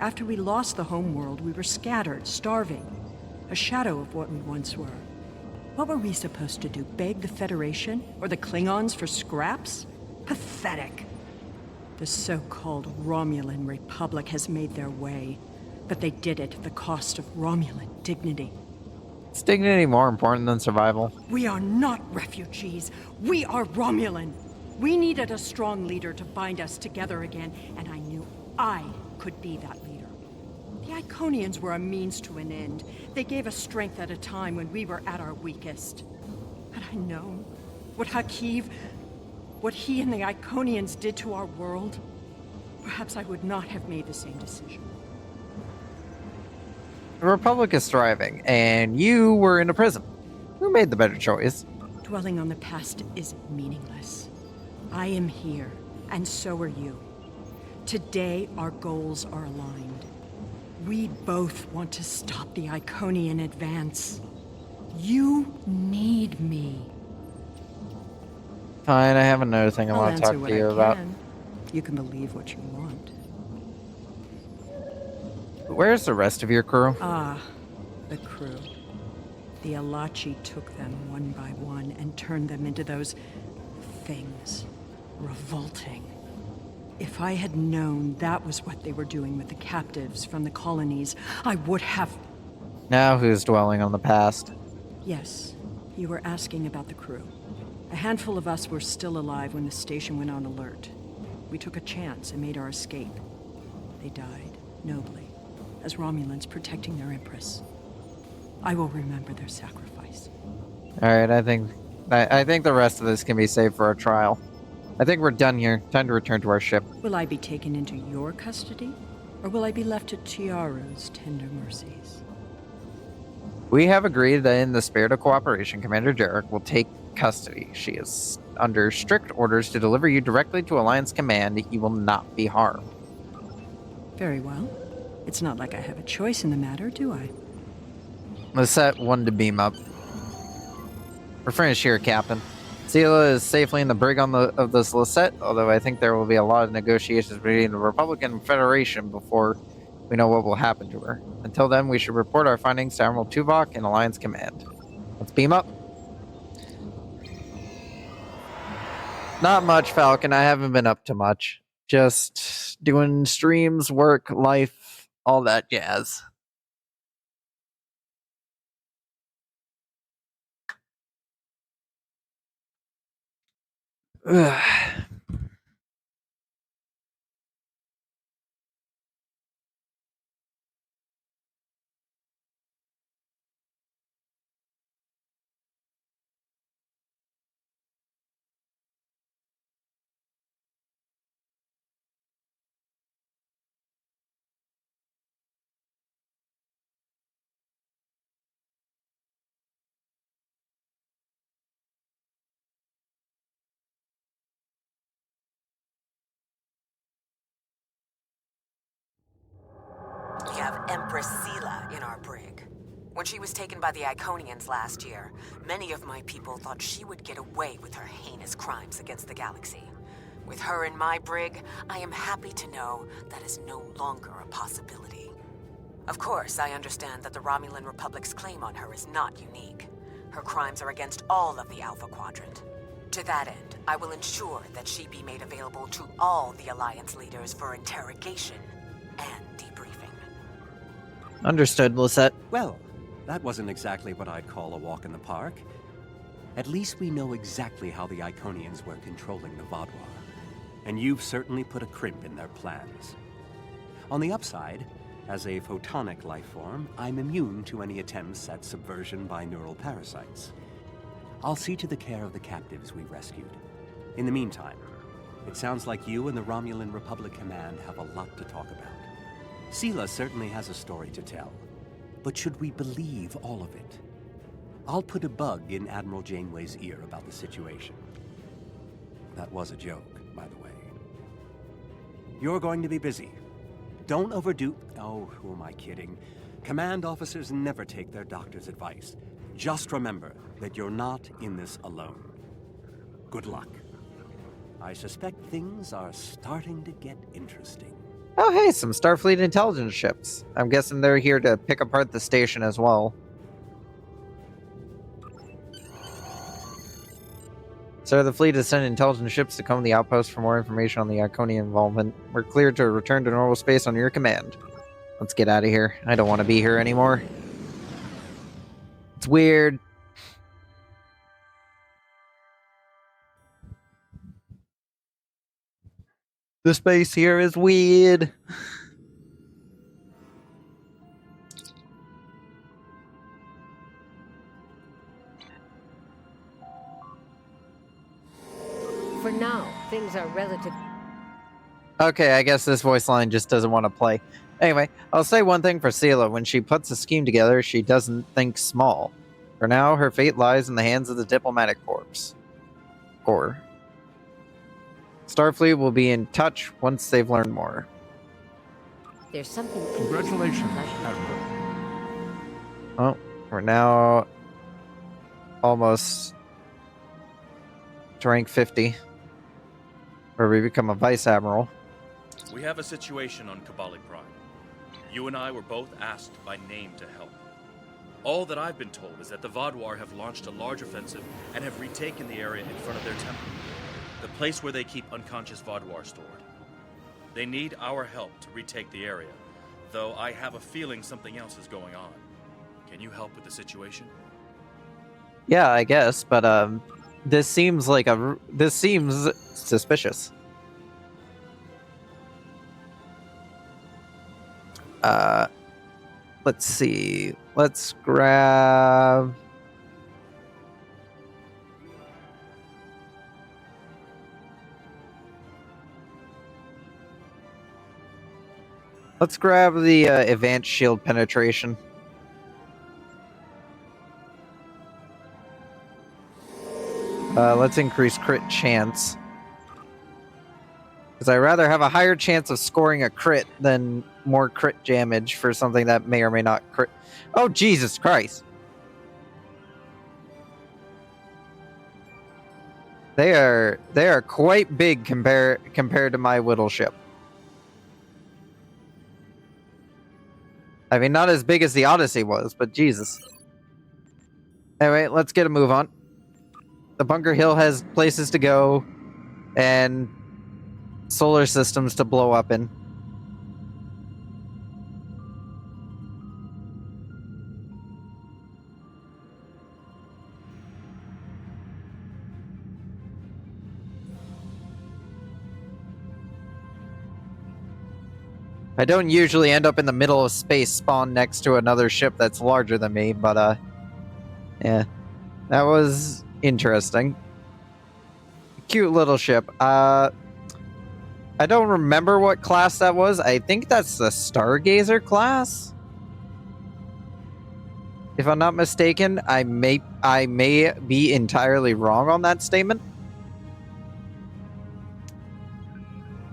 After we lost the homeworld, we were scattered, starving. a shadow of what we once were. What were we supposed to do, beg the Federation or the Klingons for scraps? Pathetic. The so-called Romulan Republic has made their way, but they did it at the cost of Romulan dignity. Is dignity more important than survival? We are not refugees. We are Romulan. We needed a strong leader to bind us together again, and I knew I could be that leader. The Iconians were a means to an end. They gave us strength at a time when we were at our weakest. Had I known what what he and the Iconians did to our world, perhaps I would not have made the same decision. The Republic is thriving, and you were in a prison. Who made the better choice? Dwelling on the past is meaningless. I am here, and so are you. Today, our goals are aligned. We both want to stop the Iconian advance. You need me. Fine, I have another thing I I'll want to answer talk what to you I about. can. You can believe what you want. Where's the rest of your crew? Ah, the crew. The Alachi took them one by one and turned them into those things. Revolting. If I had known that was what they were doing with the captives from the colonies, I would have... Now who's dwelling on the past? Yes, you were asking about the crew. A handful of us were still alive when the station went on alert. We took a chance and made our escape. They died, nobly, as Romulans protecting their Empress. I will remember their sacrifice. Alright, I think the rest of this can be saved for our trial. I think we're done here. Time to return to our ship. Will I be taken into your custody? Or will I be left to Tiaru's tender mercies? We have agreed that in the spirit of cooperation, Commander Jarek will take custody. She is under strict orders to deliver you directly to Alliance Command. You will not be harmed. Very well. It's not like I have a choice in the matter, do I? Lisette wanted to beam up. We're finished here, Captain. Sela is safely in the brig of this Lisette, although I think there will be a lot of negotiations between the Republican Federation before we know what will happen to her. Until then, we should report our findings to Admiral Tuvok and Alliance Command. Let's beam up. Not much, Falcon. I haven't been up to much. Just doing streams, work, life, all that jazz. Ugh. We have Empress Sela in our brig. When she was taken by the Iconians last year, many of my people thought she would get away with her heinous crimes against the galaxy. With her in my brig, I am happy to know that is no longer a possibility. Of course, I understand that the Romulan Republic's claim on her is not unique. Her crimes are against all of the Alpha Quadrant. To that end, I will ensure that she be made available to all the Alliance leaders for interrogation and debriefing. Understood, Lisette. Well, that wasn't exactly what I'd call a walk in the park. At least we know exactly how the Iconians were controlling the Vaadwaur. And you've certainly put a crimp in their plans. On the upside, as a photonic life form, I'm immune to any attempts at subversion by neural parasites. I'll see to the care of the captives we rescued. In the meantime, it sounds like you and the Romulan Republic Command have a lot to talk about. Sela certainly has a story to tell, but should we believe all of it? I'll put a bug in Admiral Janeway's ear about the situation. That was a joke, by the way. You're going to be busy. Don't overdo... Oh, who am I kidding? Command officers never take their doctor's advice. Just remember that you're not in this alone. Good luck. I suspect things are starting to get interesting. Oh, hey, some Starfleet intelligence ships. I'm guessing they're here to pick apart the station as well. Sir, the fleet has sent intelligence ships to comb the outpost for more information on the Iconian involvement. We're cleared to return to normal space on your command. Let's get out of here. I don't want to be here anymore. It's weird. The space here is weird. For now, things are relative. Okay, I guess this voice line just doesn't want to play. Anyway, I'll say one thing for Sela. When she puts a scheme together, she doesn't think small. For now, her fate lies in the hands of the diplomatic corps. Starfleet will be in touch once they've learned more. There's something. Congratulations, Admiral. Oh, we're now almost to rank 50, where we become a Vice Admiral. We have a situation on Kabali Prime. You and I were both asked by name to help. All that I've been told is that the Vaadwaur have launched a large offensive and have retaken the area in front of their temple, the place where they keep unconscious Vaadwaur stored. They need our help to retake the area, though I have a feeling something else is going on. Can you help with the situation? Yeah, I guess, but this seems suspicious. Let's see. Let's grab. Let's grab the advanced shield penetration. Let's increase crit chance. Because I'd rather have a higher chance of scoring a crit than more crit damage for something that may or may not crit. Oh, Jesus Christ. They are quite big compared to my Whittle ship. I mean, not as big as the Odyssey was, but Jesus. Anyway, let's get a move on. The Bunker Hill has places to go and solar systems to blow up in. I don't usually end up in the middle of space spawn next to another ship that's larger than me, but yeah. That was interesting. Cute little ship. I don't remember what class that was. I think that's the Stargazer class. If I'm not mistaken, I may be entirely wrong on that statement.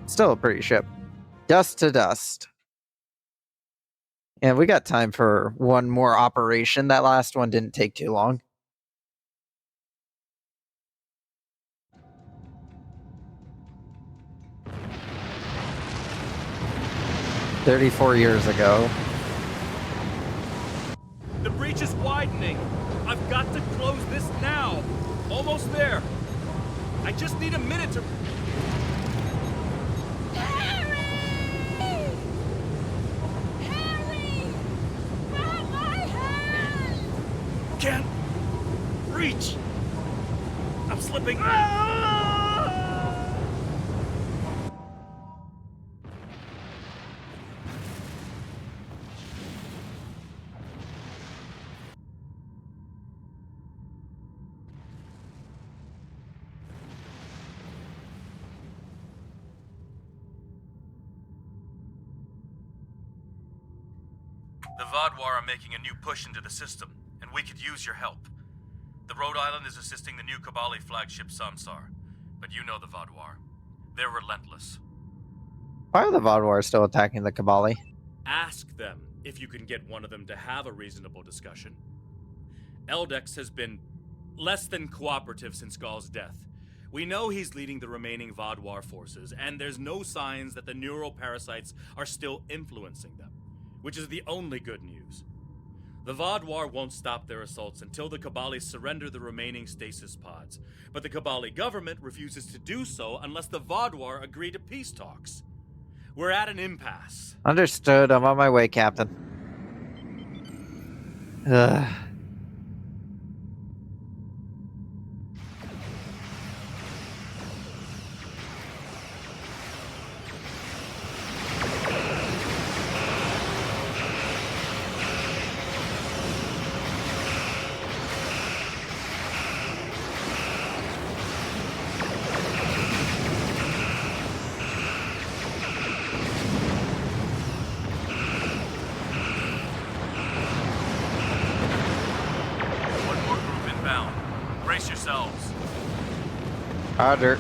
Still a pretty ship. Dust to dust. And we got time for one more operation. That last one didn't take too long. $34 ago. The breach is widening. I've got to close this now. Almost there. I just need a minute to... Can't reach. I'm slipping. The Vaadwaur are making a new push into the system, and we could use your help. The Rhode Island is assisting the new Kabali flagship Samsar, but you know the Vaadwaur. They're relentless. Why are the Vaadwaur still attacking the Kabali? Ask them if you can get one of them to have a reasonable discussion. Eldex has been less than cooperative since Gaul's death. We know he's leading the remaining Vaadwaur forces, and there's no signs that the neural parasites are still influencing them, which is the only good news. The Vaadwaur won't stop their assaults until the Kabali surrender the remaining stasis pods. But the Kabali government refuses to do so unless the Vaadwaur agree to peace talks. We're at an impasse. Understood. I'm on my way, Captain. Ugh. One more group inbound. Brace yourselves. Roger.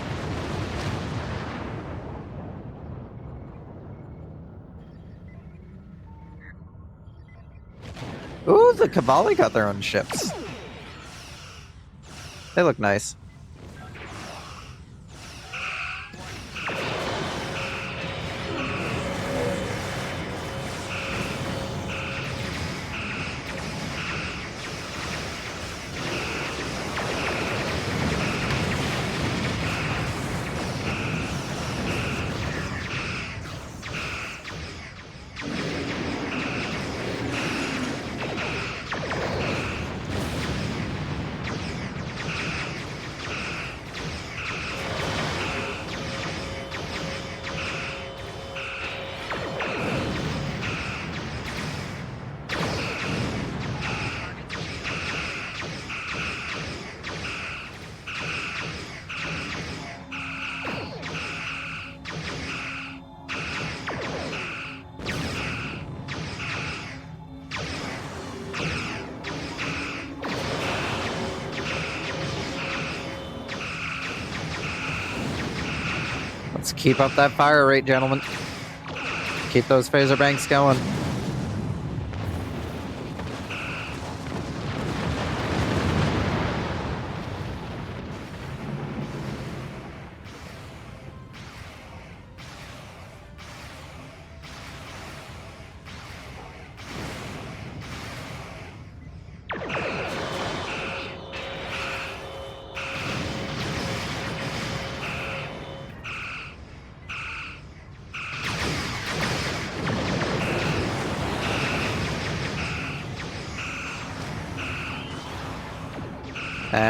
Ooh, the Kabali got their own ships. They look nice. Let's keep up that fire rate, gentlemen. Keep those phaser banks going.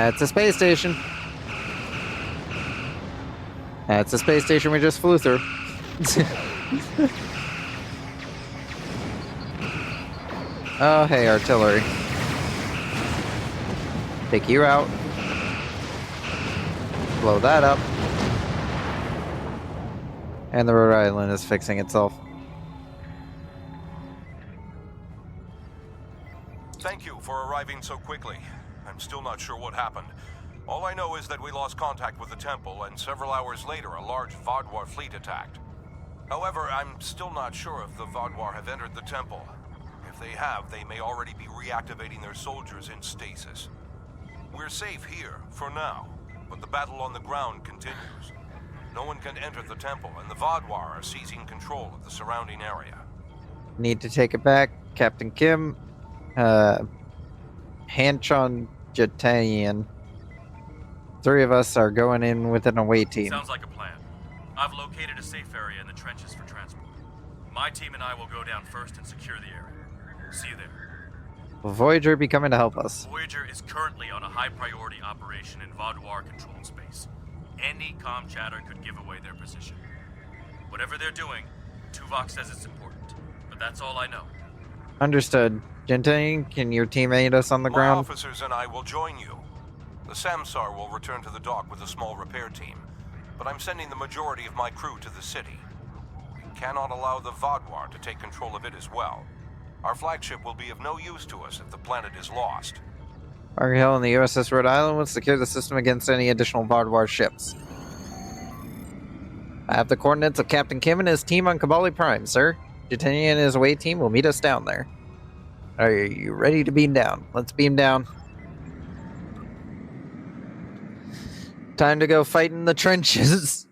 It's a space station. That's a space station we just flew through. Oh, hey, artillery. Take you out. Blow that up. And the Rhode Island is fixing itself. Thank you for arriving so quickly. I'm still not sure what happened. All I know is that we lost contact with the temple, and several hours later a large Vaadwaur fleet attacked. However, I'm still not sure if the Vaadwaur have entered the temple. If they have, they may already be reactivating their soldiers in stasis. We're safe here, for now, but the battle on the ground continues. No one can enter the temple, and the Vaadwaur are seizing control of the surrounding area. Need to take it back. Captain Kim. Hanchon Jatanian. 3 of us are going in with an away team. Sounds like a plan. I've located a safe area in the trenches for transport. My team and I will go down first and secure the area. See you there. Will Voyager be coming to help us? Voyager is currently on a high-priority operation in Vaadwaur-controlled space. Any comm chatter could give away their position. Whatever they're doing, Tuvok says it's important, but that's all I know. Understood. Jatanian, can your team aid us on the My ground? officers and I will join you. The Samsar will return to the dock with a small repair team, but I'm sending the majority of my crew to the city. We cannot allow the Vaadwaur to take control of it as well. Our flagship will be of no use to us if the planet is lost. Mark Hill and the USS Rhode Island will secure the system against any additional Vaadwaur ships. I have the coordinates of Captain Kim and his team on Kabali Prime, sir. Jatanian and his away team will meet us down there. Are you ready to beam down? Let's beam down. Time to go fight in the trenches.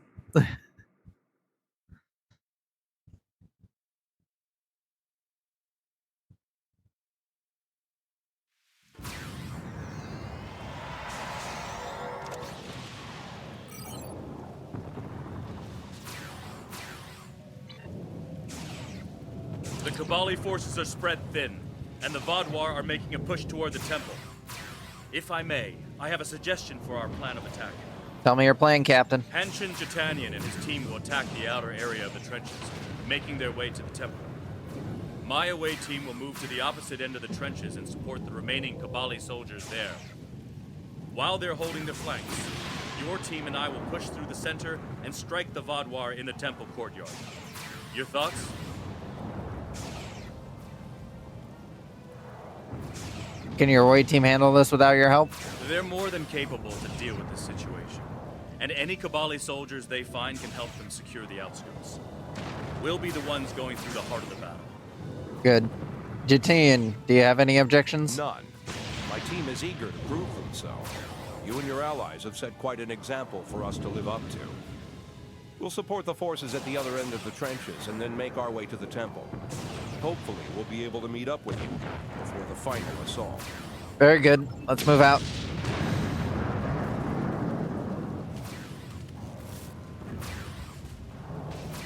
Kabali forces are spread thin, and the Vaadwaur are making a push toward the temple. If I may, I have a suggestion for our plan of attack. Tell me your plan, Captain. Hanshin Jatanian and his team will attack the outer area of the trenches, making their way to the temple. My away team will move to the opposite end of the trenches and support the remaining Kabali soldiers there. While they're holding their flanks, your team and I will push through the center and strike the Vaadwaur in the temple courtyard. Your thoughts? Can your away team handle this without your help? They're more than capable to deal with this situation. And any Kabali soldiers they find can help them secure the outskirts. We'll be the ones going through the heart of the battle. Good. Jatian, do you have any objections? None. My team is eager to prove themselves. You and your allies have set quite an example for us to live up to. We'll support the forces at the other end of the trenches and then make our way to the temple. Hopefully, we'll be able to meet up with you before the final assault. Very good. Let's move out.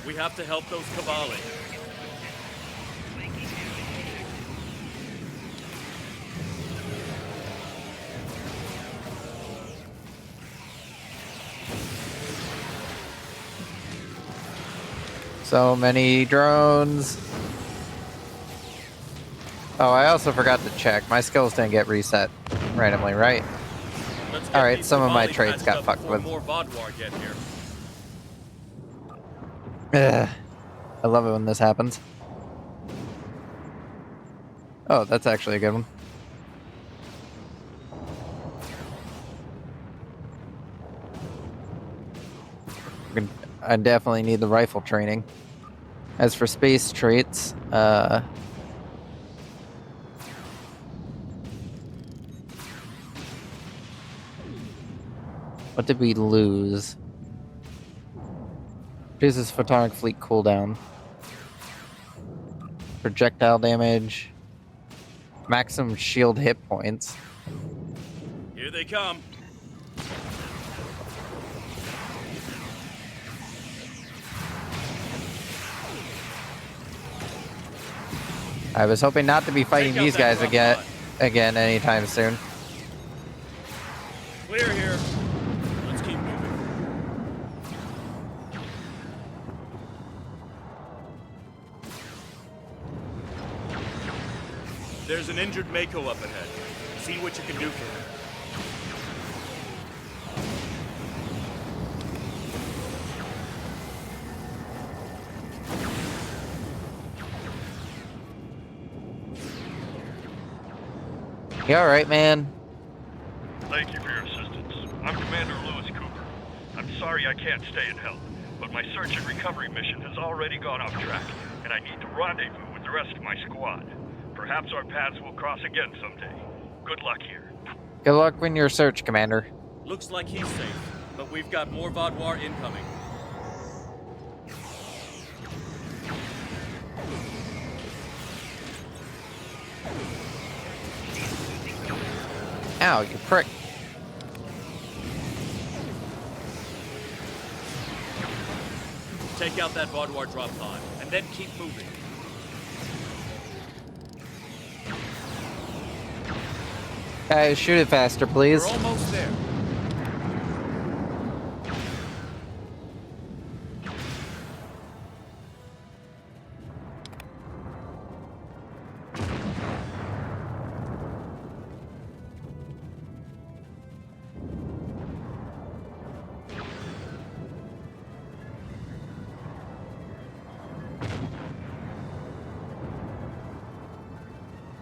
We have to help those Kabali. So many drones. Oh, I also forgot to check. My skills didn't get reset randomly, right? All right, some of my traits got fucked with. More Vaadwaur get here. Ugh. I love it when this happens. Oh, that's actually a good one. I definitely need the rifle training. As for space traits, what did we lose? Reduces photonic fleet cooldown. Projectile damage. Maximum shield hit points. Here they come. I was hoping not to be fighting these guys again anytime soon. Clear here. Let's keep moving. There's an injured Mako up ahead. See what you can do for him. You alright, man? Thank you for your assistance. I'm Commander Lewis Cooper. I'm sorry I can't stay and help, but my search and recovery mission has already gone off track, and I need to rendezvous with the rest of my squad. Perhaps our paths will cross again someday. Good luck here. Good luck in your search, Commander. Looks like he's safe, but we've got more Vaadwaur incoming. Ow, you prick. Take out that Vaadwaur drop pod, and then keep moving. Guys, shoot it faster, please. We're almost there.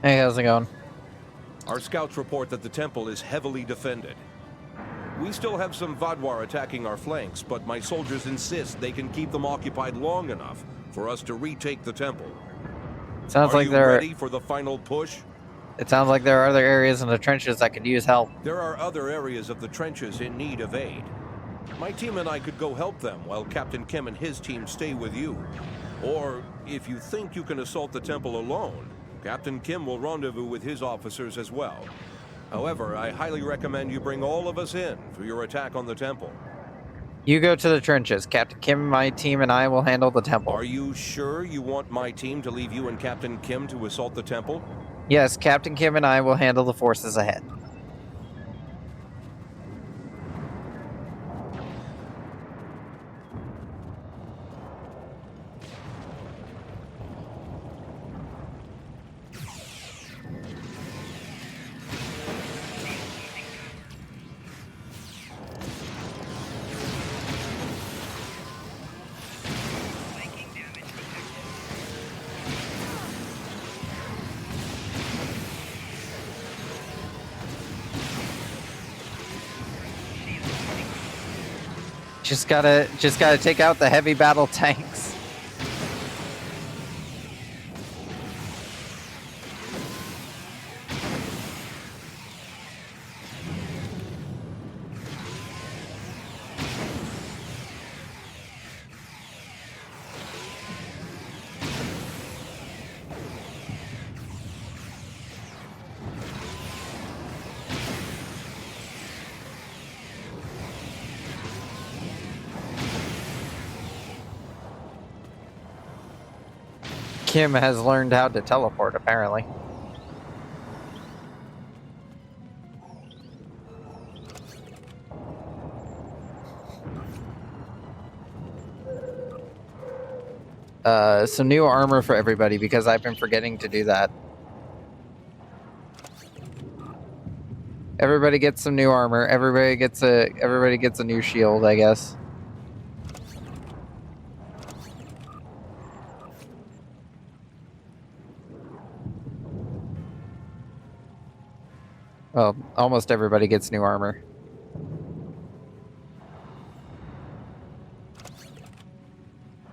Hey, how's it going? Our scouts report that the temple is heavily defended. We still have some Vaadwaur attacking our flanks, but my soldiers insist they can keep them occupied long enough for us to retake the temple. Sounds Are like you there. ready for the final push? It sounds like there are other areas in the trenches that could use help. There are other areas of the trenches in need of aid. My team and I could go help them while Captain Kim and his team stay with you. Or, if you think you can assault the temple alone, Captain Kim will rendezvous with his officers as well. However, I highly recommend you bring all of us in for your attack on the temple. You go to the trenches. Captain Kim, my team, and I will handle the temple. Are you sure you want my team to leave you and Captain Kim to assault the temple? Yes, Captain Kim and I will handle the forces ahead. Just gotta take out the heavy battle tanks. Kim has learned how to teleport, apparently. Some new armor for everybody because I've been forgetting to do that. Everybody gets some new armor. Everybody gets a new shield, I guess. Well, almost everybody gets new armor.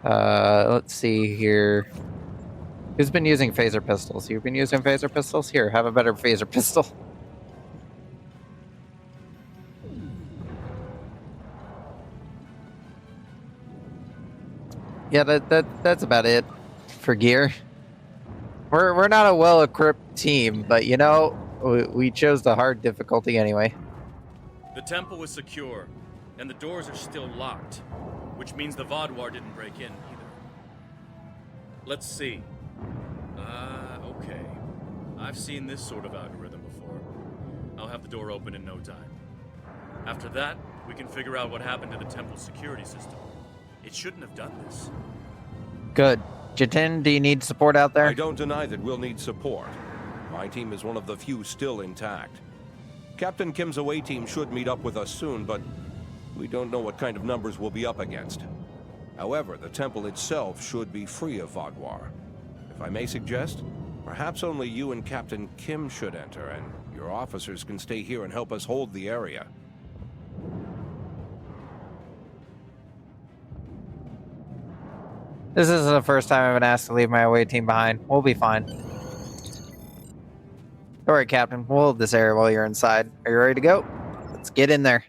Let's see here. Who's been using phaser pistols? You've been using phaser pistols? Here, have a better phaser pistol. Yeah, that's about it for gear. We're not a well-equipped team, but you know, we chose the hard difficulty anyway. The temple is secure, and the doors are still locked, which means the Vaadwaur didn't break in either. Let's see. Okay. I've seen this sort of algorithm before. I'll have the door open in no time. After that, we can figure out what happened to the temple's security system. It shouldn't have done this. Good. Jitin, do you need support out there? I don't deny that we'll need support. My team is one of the few still intact. Captain Kim's away team should meet up with us soon, but we don't know what kind of numbers we'll be up against. However, the temple itself should be free of Vaadwaur. If I may suggest, perhaps only you and Captain Kim should enter, and your officers can stay here and help us hold the area. This isn't the first time I've been asked to leave my away team behind. We'll be fine. Alright, Captain. We'll hold this area while you're inside. Are you ready to go? Let's get in there.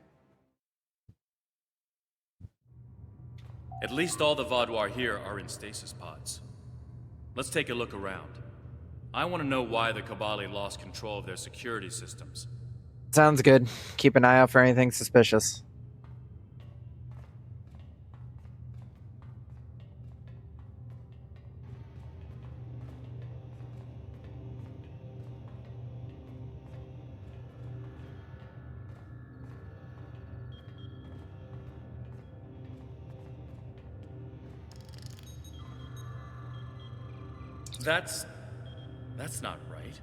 At least all the Vaadwaur here are in stasis pods. Let's take a look around. I want to know why the Kabali lost control of their security systems. Sounds good. Keep an eye out for anything suspicious. That's not right.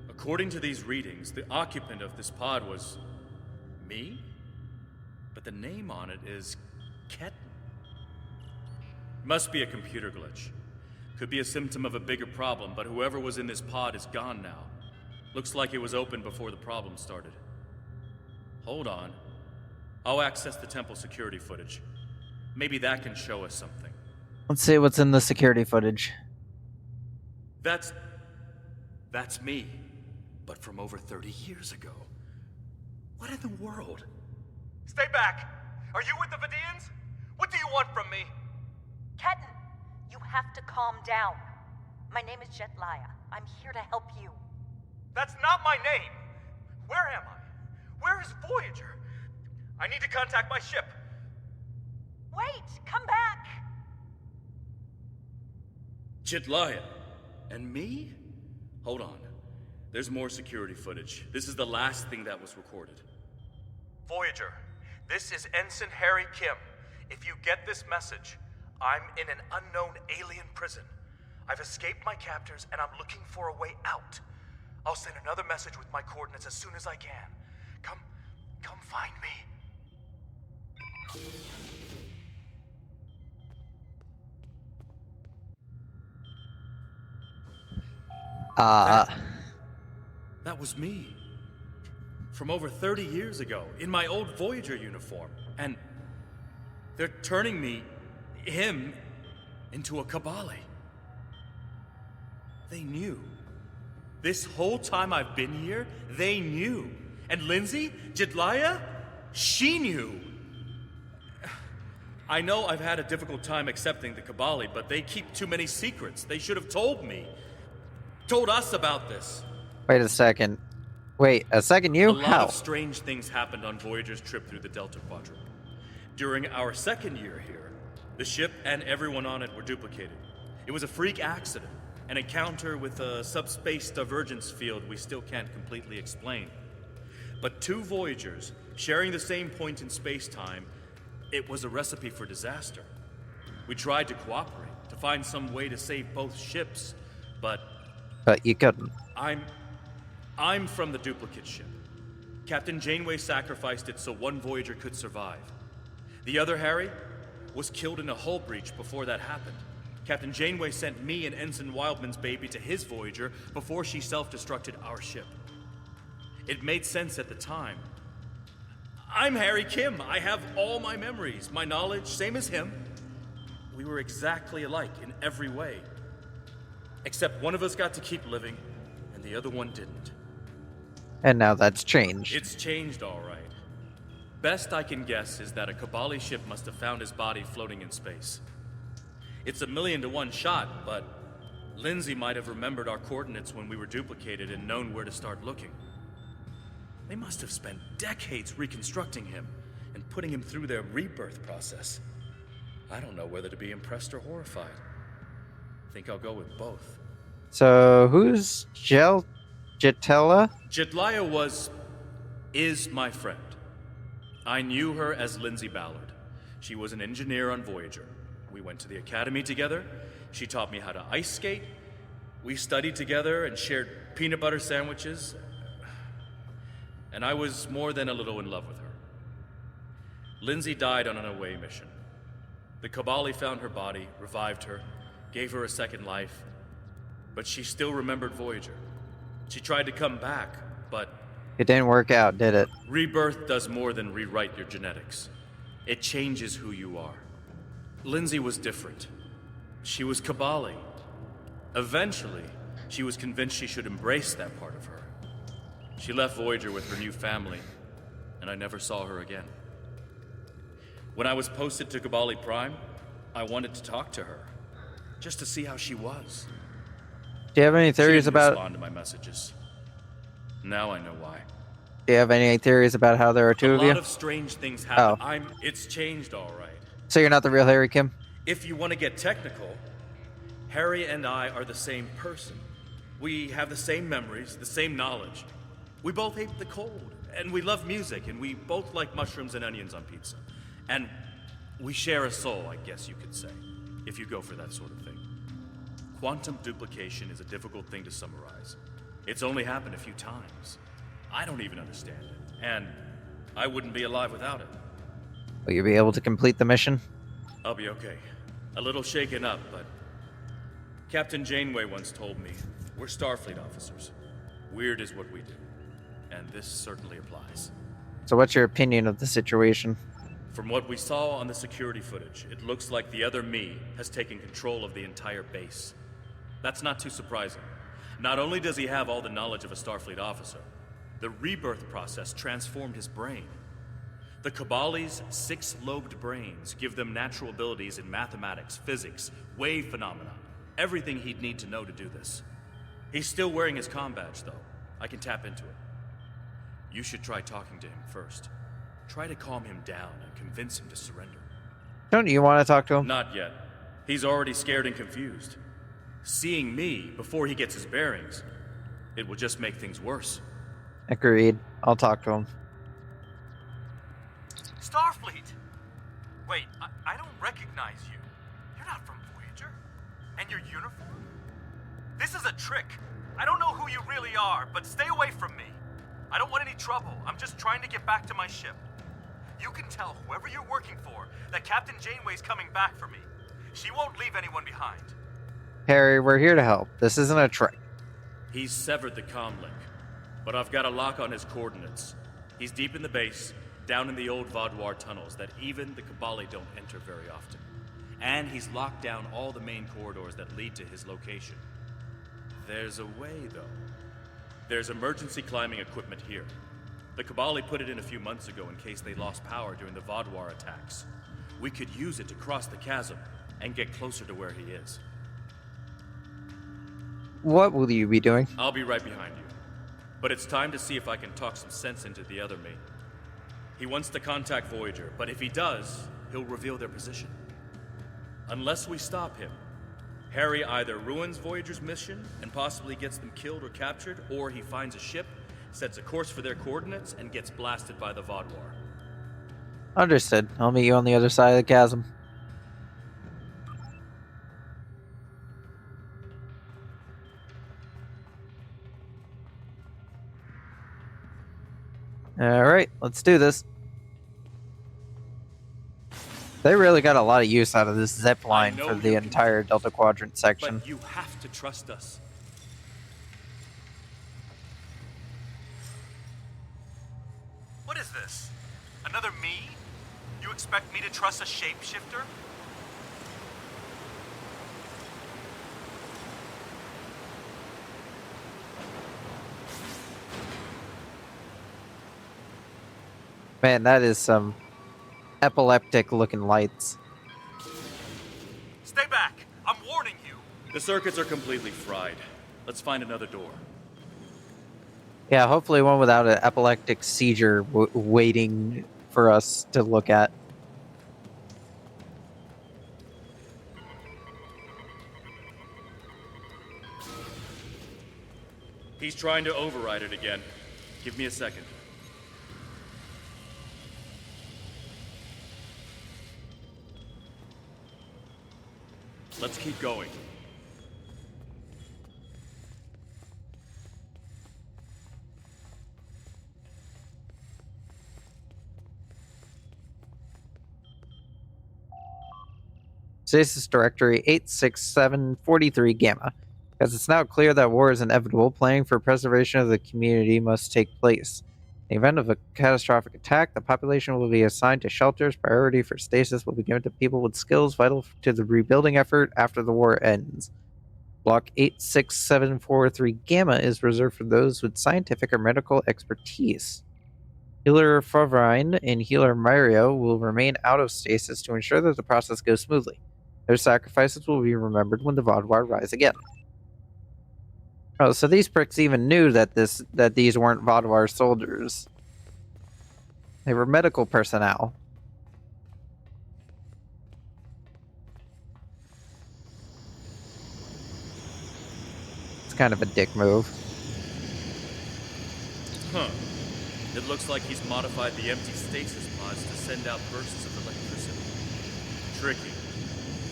According to these readings, the occupant of this pod was me? But the name on it is Ketten. Must be a computer glitch. Could be a symptom of a bigger problem, but whoever was in this pod is gone now. Looks like it was open before the problem started. Hold on. I'll access the temple security footage. Maybe that can show us something. Let's see what's in the security footage. That's me. But from over 30 years ago. What in the world? Stay back! Are you with the Vidians? What do you want from me? Ketten, you have to calm down. My name is Jetlaya. I'm here to help you. That's not my name! Where am I? Where is Voyager? I need to contact my ship. Wait! Come back! Chitlaia. And me? Hold on. There's more security footage. This is the last thing that was recorded. Voyager, this is Ensign Harry Kim. If you get this message, I'm in an unknown alien prison. I've escaped my captors and I'm looking for a way out. I'll send another message with my coordinates as soon as I can. Come find me. That was me. From over 30 years ago, in my old Voyager uniform. And they're turning him, into a Kabali. They knew. This whole time I've been here, they knew. And Lindsay, Chitlaia, she knew. I know I've had a difficult time accepting the Kabali, but they keep too many secrets. They should have told me. Told us about this. Wait a second. Wait, a second you? A lot How? of strange things happened on Voyager's trip through the Delta Quadrant. During our second year here, the ship and everyone on it were duplicated. It was a freak accident, an encounter with a subspace divergence field we still can't completely explain. But two Voyagers, sharing the same point in space-time, it was a recipe for disaster. We tried to cooperate, to find some way to save both ships, but you couldn't. I'm from the duplicate ship. Captain Janeway sacrificed it so one Voyager could survive. The other, Harry, was killed in a hull breach before that happened. Captain Janeway sent me and Ensign Wildman's baby to his Voyager before she self-destructed our ship. It made sense at the time. I'm Harry Kim. I have all my memories, my knowledge, same as him. We were exactly alike in every way. Except one of us got to keep living, and the other one didn't. And now that's changed. It's changed, all right. Best I can guess is that a Kabali ship must have found his body floating in space. It's a 1,000,000 to 1 shot, but Lindsay might have remembered our coordinates when we were duplicated and known where to start looking. They must have spent decades reconstructing him and putting him through their rebirth process. I don't know whether to be impressed or horrified. I think I'll go with both. So who's Jitella? Chitlaia is my friend. I knew her as Lindsay Ballard. She was an engineer on Voyager. We went to the academy together. She taught me how to ice skate. We studied together and shared peanut butter sandwiches. And I was more than a little in love with her. Lindsay died on an away mission. The Kabali found her body, revived her, gave her a second life, but she still remembered Voyager. She tried to come back, but It didn't work out, did it? rebirth does more than rewrite your genetics. It changes who you are. Lindsay was different. She was Kabali. Eventually, she was convinced she should embrace that part of her. She left Voyager with her new family, and I never saw her again. When I was posted to Kabali Prime, I wanted to talk to her, just to see how she was. Do you have any theories She didn't about? respond to my messages. Now I know why. Do you have any theories about how there are two A of you? lot of strange things happen. Oh. It's changed, all right. So you're not the real Harry Kim? If you want to get technical, Harry and I are the same person. We have the same memories, the same knowledge. We both hate the cold, and we love music, and we both like mushrooms and onions on pizza. And we share a soul, I guess you could say, if you go for that sort of thing. Quantum duplication is a difficult thing to summarize. It's only happened a few times. I don't even understand it, and I wouldn't be alive without it. Will you be able to complete the mission? I'll be okay. A little shaken up, but Captain Janeway once told me, we're Starfleet officers. Weird is what we do. And this certainly applies. So what's your opinion of the situation? From what we saw on the security footage, it looks like the other me has taken control of the entire base. That's not too surprising. Not only does he have all the knowledge of a Starfleet officer, the rebirth process transformed his brain. The Kabali's 6-lobed brains give them natural abilities in mathematics, physics, wave phenomena, everything he'd need to know to do this. He's still wearing his comm badge, though. I can tap into it. You should try talking to him first. Try to calm him down and convince him to surrender. Don't you want to talk to him? Not yet. He's already scared and confused. Seeing me before he gets his bearings, it will just make things worse. Agreed. I'll talk to him. Starfleet! Wait, I don't recognize you. You're not from Voyager. And your uniform? This is a trick. I don't know who you really are, but stay away from me. I don't want any trouble. I'm just trying to get back to my ship. You can tell whoever you're working for that Captain Janeway's coming back for me. She won't leave anyone behind. Harry, we're here to help. This isn't a trick. He's severed the comm link, but I've got a lock on his coordinates. He's deep in the base, down in the old Vaudouar tunnels that even the Cabali don't enter very often. And he's locked down all the main corridors that lead to his location. There's a way, though. There's emergency climbing equipment here. The Cabali put it in a few months ago in case they lost power during the Vaudouar attacks. We could use it to cross the chasm and get closer to where he is. What will you be doing? I'll be right behind you. But it's time to see if I can talk some sense into the other me. He wants to contact Voyager, but if he does, he'll reveal their position. Unless we stop him, Harry either ruins Voyager's mission and possibly gets them killed or captured, or he finds a ship, sets a course for their coordinates, and gets blasted by the Vaudouar. Understood. I'll meet you on the other side of the chasm. Alright, let's do this. They really got a lot of use out of this zip line for the entire Delta Quadrant section. But you have to trust us. What is this? Another me? You expect me to trust a shapeshifter? Man, that is some epileptic looking lights. Stay back! I'm warning you! The circuits are completely fried. Let's find another door. Yeah, hopefully one without an epileptic seizure waiting for us to look at. He's trying to override it again. Give me a second. Let's keep going. Stasis Directory 86743 Gamma. As it's now clear that war is inevitable, planning for preservation of the community must take place. In the event of a catastrophic attack, the population will be assigned to shelters. Priority for stasis will be given to people with skills vital to the rebuilding effort after the war ends. Block 86743 Gamma is reserved for those with scientific or medical expertise. Healer Favrine and Healer Mario will remain out of stasis to ensure that the process goes smoothly. Their sacrifices will be remembered when the Vaudouar rise again. Oh, so these pricks even knew that these weren't Vaudouar soldiers. They were medical personnel. It's kind of a dick move. Huh. It looks like he's modified the empty stasis pods to send out bursts of electricity. Tricky.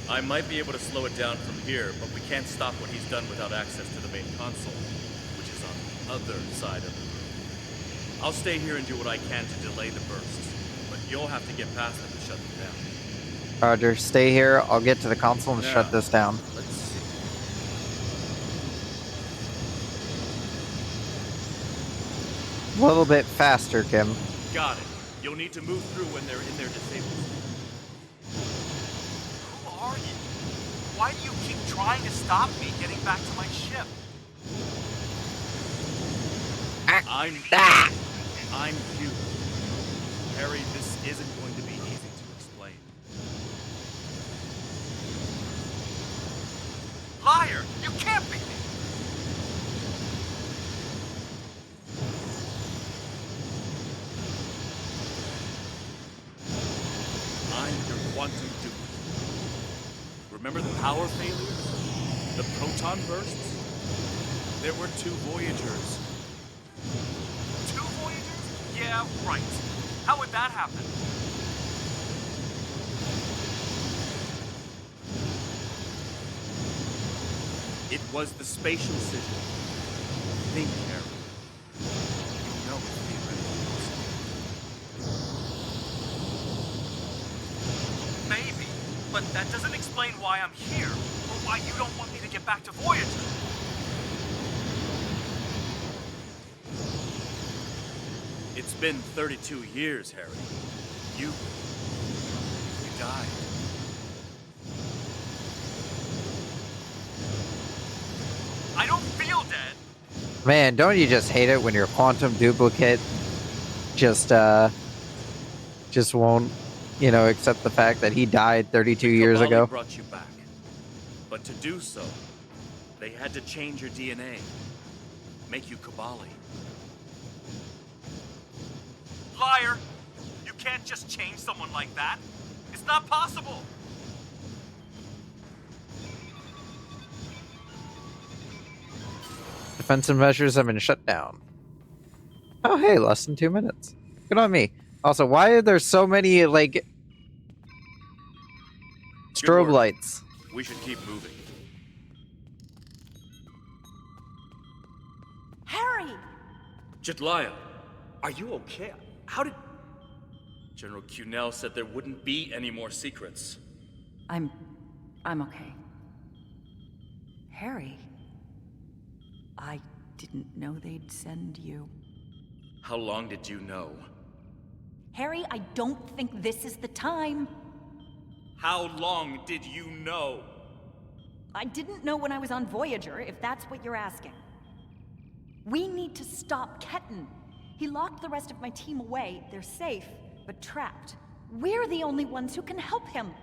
I might be able to slow it down from here, but we can't stop what he's done without access to the main console, which is on the other side of the room. I'll stay here and do what I can to delay the bursts, but you'll have to get past them to shut them down. Roger, stay here. I'll get to the console and Now, shut this down. Let's see. A little bit faster, Kim. Got it. You'll need to move through when they're in their disabled. Who are you? Why do you keep trying to stop me getting back to my ship? I'm you. Harry, this isn't going to be easy to explain. Liar! You can't be me! I'm your quantum dupe. Remember the power failures? The proton bursts? There were 2 Voyagers. 2 Voyagers? Yeah, right. How would that happen? It was the spatial scissor. Think, Harry. You know it's theoretical. Maybe, but that doesn't explain why I'm here, or why you don't want me to get back to Voyager. It's been 32 years, Harry. You died. I don't feel dead. Man, don't you just hate it when your quantum duplicate just won't, you know, accept the fact that he died 32 years Kabali ago? brought you back. But to do so, they had to change your DNA. Make you Kabali. Liar! You can't just change someone like that. It's not possible. Defensive measures have been shut down. Oh, hey, less than 2 minutes. Good on me. Also, why are there so many, like, strobe lights? We should keep moving. Harry! Jetlaya, are you okay? How did... General Cunell said there wouldn't be any more secrets. I'm okay. Harry, I didn't know they'd send you. How long did you know? Harry, I don't think this is the time. How long did you know? I didn't know when I was on Voyager, if that's what you're asking. We need to stop Ketan. He locked the rest of my team away. They're safe, but trapped. We're the only ones who can help him.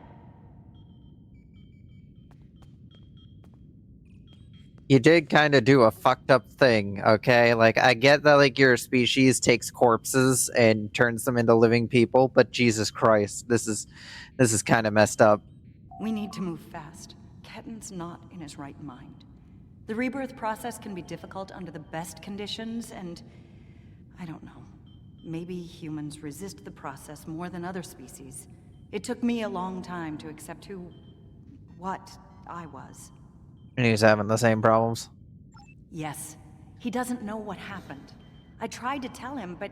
You did kind of do a fucked up thing, okay? Like, I get that, like, your species takes corpses and turns them into living people, but Jesus Christ, this is kind of messed up. We need to move fast. Ketan's not in his right mind. The rebirth process can be difficult under the best conditions, and I don't know. Maybe humans resist the process more than other species. It took me a long time to accept what I was. And he's having the same problems. Yes. He doesn't know what happened. I tried to tell him, but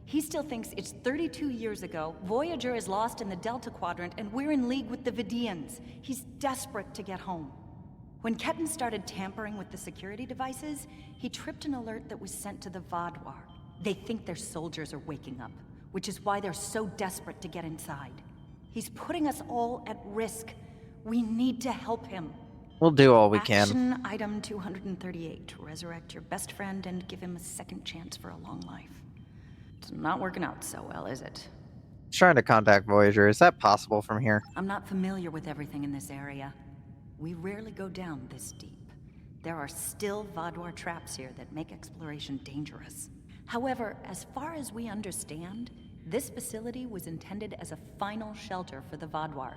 he still thinks it's 32 years ago, Voyager is lost in the Delta Quadrant, and we're in league with the Vidians. He's desperate to get home. When Ketan started tampering with the security devices, he tripped an alert that was sent to the Vadwar. They think their soldiers are waking up, which is why they're so desperate to get inside. He's putting us all at risk. We need to help him. We'll do all we can. Action item 238. Resurrect your best friend and give him a second chance for a long life. It's not working out so well, is it? He's trying to contact Voyager. Is that possible from here? I'm not familiar with everything in this area. We rarely go down this deep. There are still Vadwar traps here that make exploration dangerous. However, as far as we understand, this facility was intended as a final shelter for the Vadwar.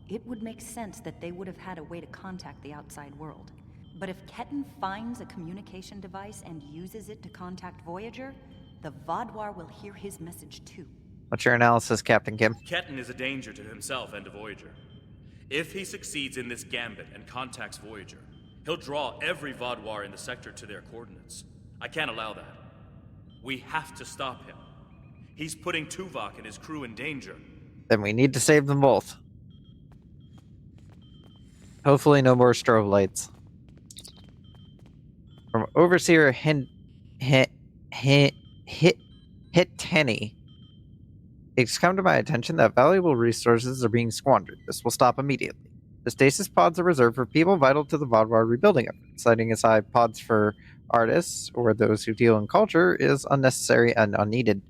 It would make sense that they would have had a way to contact the outside world. But if Ketan finds a communication device and uses it to contact Voyager, the Vadwar will hear his message too. What's your analysis, Captain Kim? Ketan is a danger to himself and to Voyager. If he succeeds in this gambit and contacts Voyager, he'll draw every Vadwar in the sector to their coordinates. I can't allow that. We have to stop him. He's putting Tuvok and his crew in danger. Then we need to save them both. Hopefully no more strobe lights. From Overseer Hitteni. It's come to my attention that valuable resources are being squandered. This will stop immediately. The stasis pods are reserved for people vital to the Vadwar rebuilding effort. Setting aside pods for artists or those who deal in culture is unnecessary and unneeded.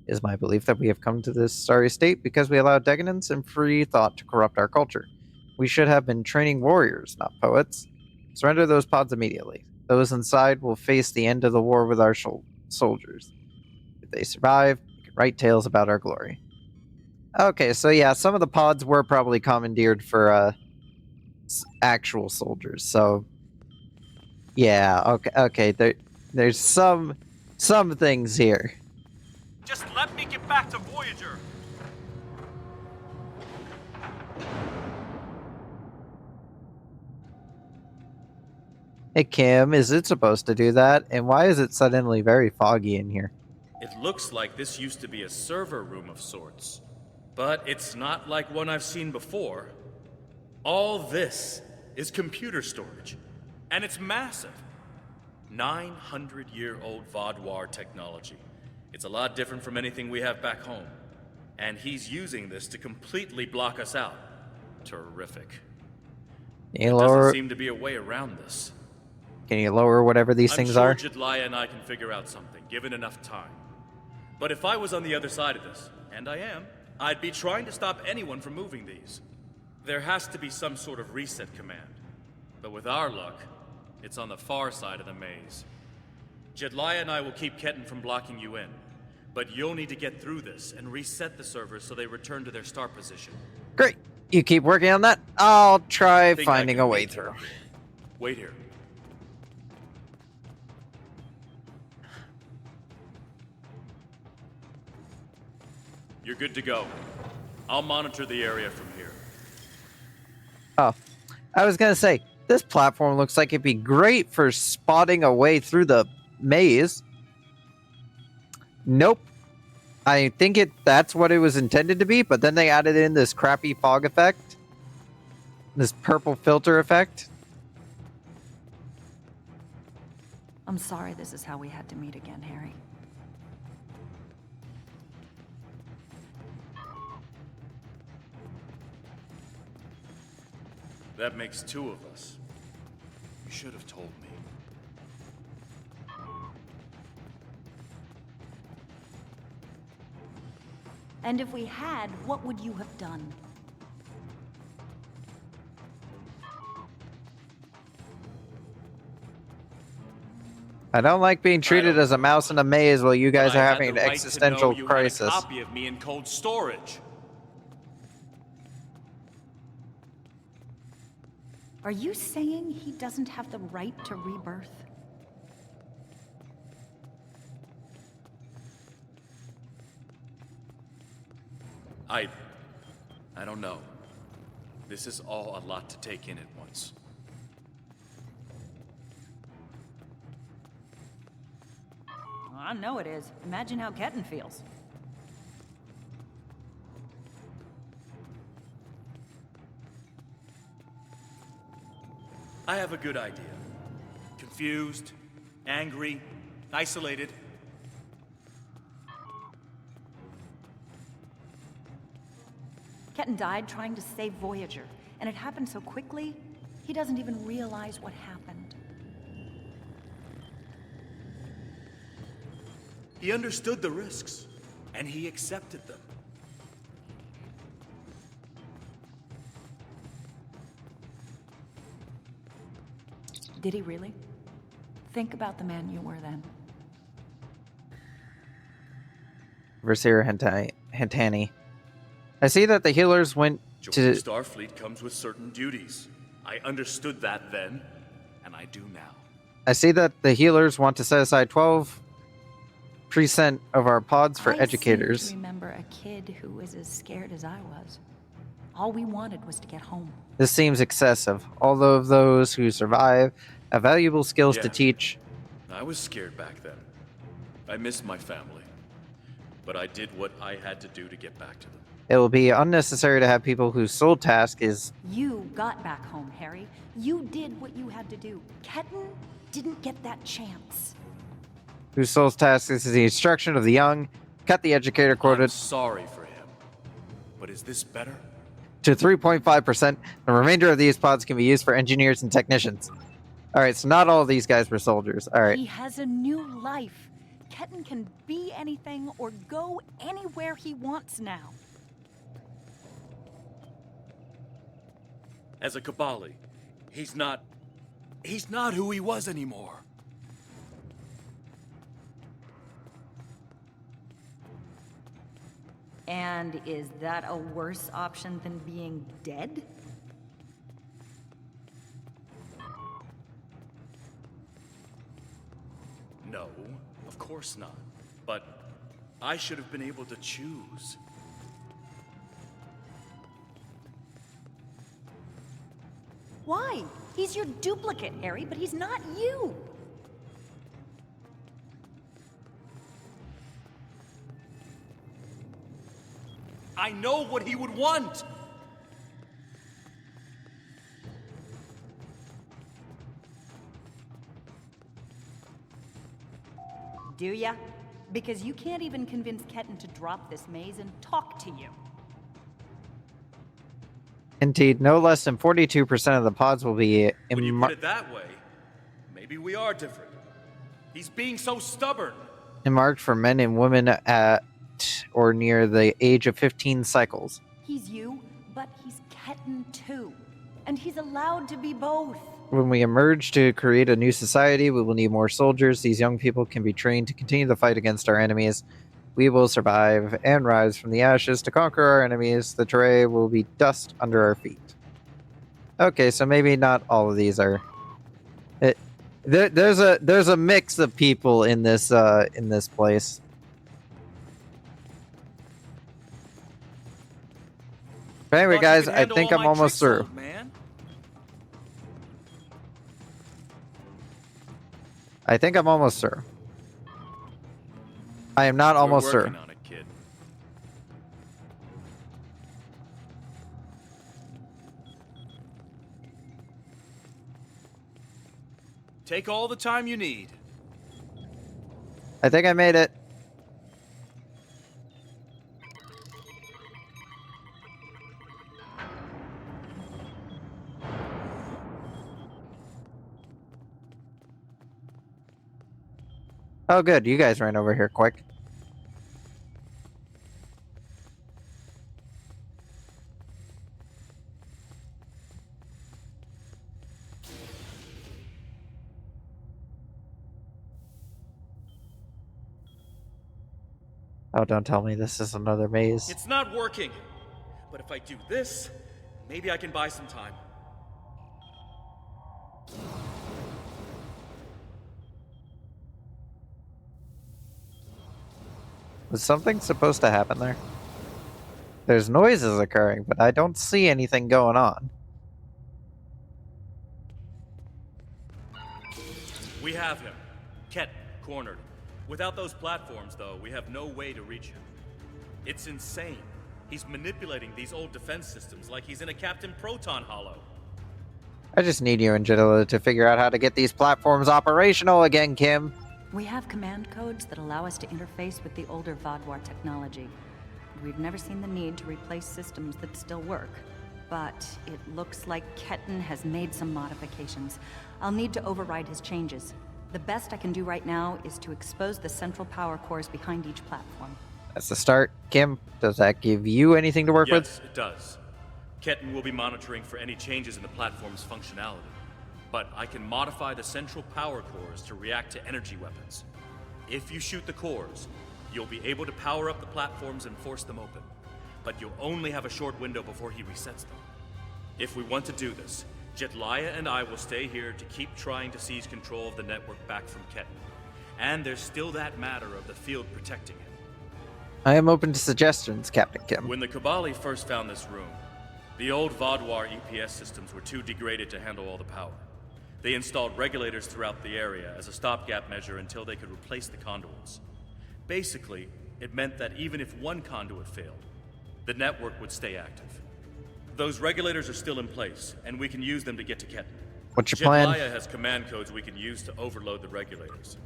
It is my belief that we have come to this sorry state because we allow decadence and free thought to corrupt our culture. We should have been training warriors, not poets. Surrender those pods immediately. Those inside will face the end of the war with our soldiers. If they survive, we can write tales about our glory. Okay, so yeah, some of the pods were probably commandeered for actual soldiers. So, yeah, okay. There's some things here. Just let me get back to Voyager. Hey Kim, is it supposed to do that? And why is it suddenly very foggy in here? It looks like this used to be a server room of sorts. But it's not like one I've seen before. All this is computer storage. And it's massive. 900-year-old Vaadwaur technology. It's a lot different from anything we have back home. And he's using this to completely block us out. Terrific. There doesn't seem to be a way around this. Can you lower whatever these things are? I'm sure Jedliah and I can figure out something, given enough time. But if I was on the other side of this, and I am, I'd be trying to stop anyone from moving these. There has to be some sort of reset command. But with our luck, it's on the far side of the maze. Jedliah and I will keep Ketten from blocking you in. But you'll need to get through this and reset the servers so they return to their start position. Great. You keep working on that. I'll try finding a way through. Wait here. You're good to go. I'll monitor the area from here. Oh, I was gonna say, this platform looks like it'd be great for spotting a way through the maze. Nope. I think that's what it was intended to be, but then they added in this crappy fog effect. This purple filter effect. I'm sorry this is how we had to meet again, Harry. That makes two of us. You should have told me. And if we had, what would you have done? I don't like being treated as a mouse in a maze while you guys are having an existential crisis. You had a copy of me in cold storage. Are you saying he doesn't have the right to rebirth? I don't know. This is all a lot to take in at once. I know it is. Imagine how Ketten feels. I have a good idea. Confused, angry, isolated. Ketten died trying to save Voyager, and it happened so quickly, he doesn't even realize what happened. He understood the risks, and he accepted them. Did he really? Think about the man you were then. Versir Hentani. I see that the healers went Joining to... Starfleet comes with certain duties. I understood that then, and I do now. I see that the healers want to set aside 12% of our pods for educators. I seem to remember a kid who was as scared as I was. All we wanted was to get home. This seems excessive. All of those who survive have valuable skills to teach. I was scared back then. I missed my family. But I did what I had to do to get back to them. It will be unnecessary to have people whose sole task is... You got back home, Harry. You did what you had to do. Ketten didn't get that chance. Whose sole task is the instruction of the young. Cut the educator quota... I'm sorry for him. But is this better? ...to 3.5%. The remainder of these pods can be used for engineers and technicians. Alright, so not all of these guys were soldiers. Alright. He has a new life. Ketten can be anything or go anywhere he wants now. As a Kabali, he's not who he was anymore. And is that a worse option than being dead? course not. But I should have been able to choose. Why? He's your duplicate, Harry, but he's not you. I know what he would want! Do ya? Because you can't even convince Ketten to drop this maze and talk to you. Indeed, no less than 42% of the pods will be When you put it that way, maybe we are different. He's being so stubborn. marked for men and women at or near the age of 15 cycles. He's you, but he's Ketten too. And he's allowed to be both. When we emerge to create a new society, we will need more soldiers. These young people can be trained to continue the fight against our enemies. We will survive and rise from the ashes to conquer our enemies. The terrain will be dust under our feet. Okay, so maybe not all of these are. There's a mix of people in this place. But anyway, guys, I think I'm almost through. I think I'm almost through. I am not almost through. On it, kid. Take all the time you need. I think I made it. Oh, good. You guys ran over here quick. Oh, don't tell me this is another maze. It's not working. But if I do this, maybe I can buy some time. Was something supposed to happen there? There's noises occurring, but I don't see anything going on. We have him. Ket, cornered. Without those platforms, though, we have no way to reach him. It's insane. He's manipulating these old defense systems like he's in a Captain Proton Hollow. I just need you and Jidala to figure out how to get these platforms operational again, Kim. We have command codes that allow us to interface with the older Vaadwaur technology. We've never seen the need to replace systems that still work. But it looks like Ketten has made some modifications. I'll need to override his changes. The best I can do right now is to expose the central power cores behind each platform. That's the start. Kim, does that give you anything to work with? Yes, it does. Ketten will be monitoring for any changes in the platform's functionality. But I can modify the central power cores to react to energy weapons. If you shoot the cores, you'll be able to power up the platforms and force them open. But you'll only have a short window before he resets them. If we want to do this, Jetlaya and I will stay here to keep trying to seize control of the network back from Ketten. And there's still that matter of the field protecting him. I am open to suggestions, Captain Kim. When the Kabali first found this room, the old Vaadwaur EPS systems were too degraded to handle all the power. They installed regulators throughout the area as a stopgap measure until they could replace the conduits. Basically, it meant that even if one conduit failed, the network would stay active. Those regulators are still in place, and we can use them to get to Ketten. What's your plan? Jetlaya has command codes we can use to overload the regulators.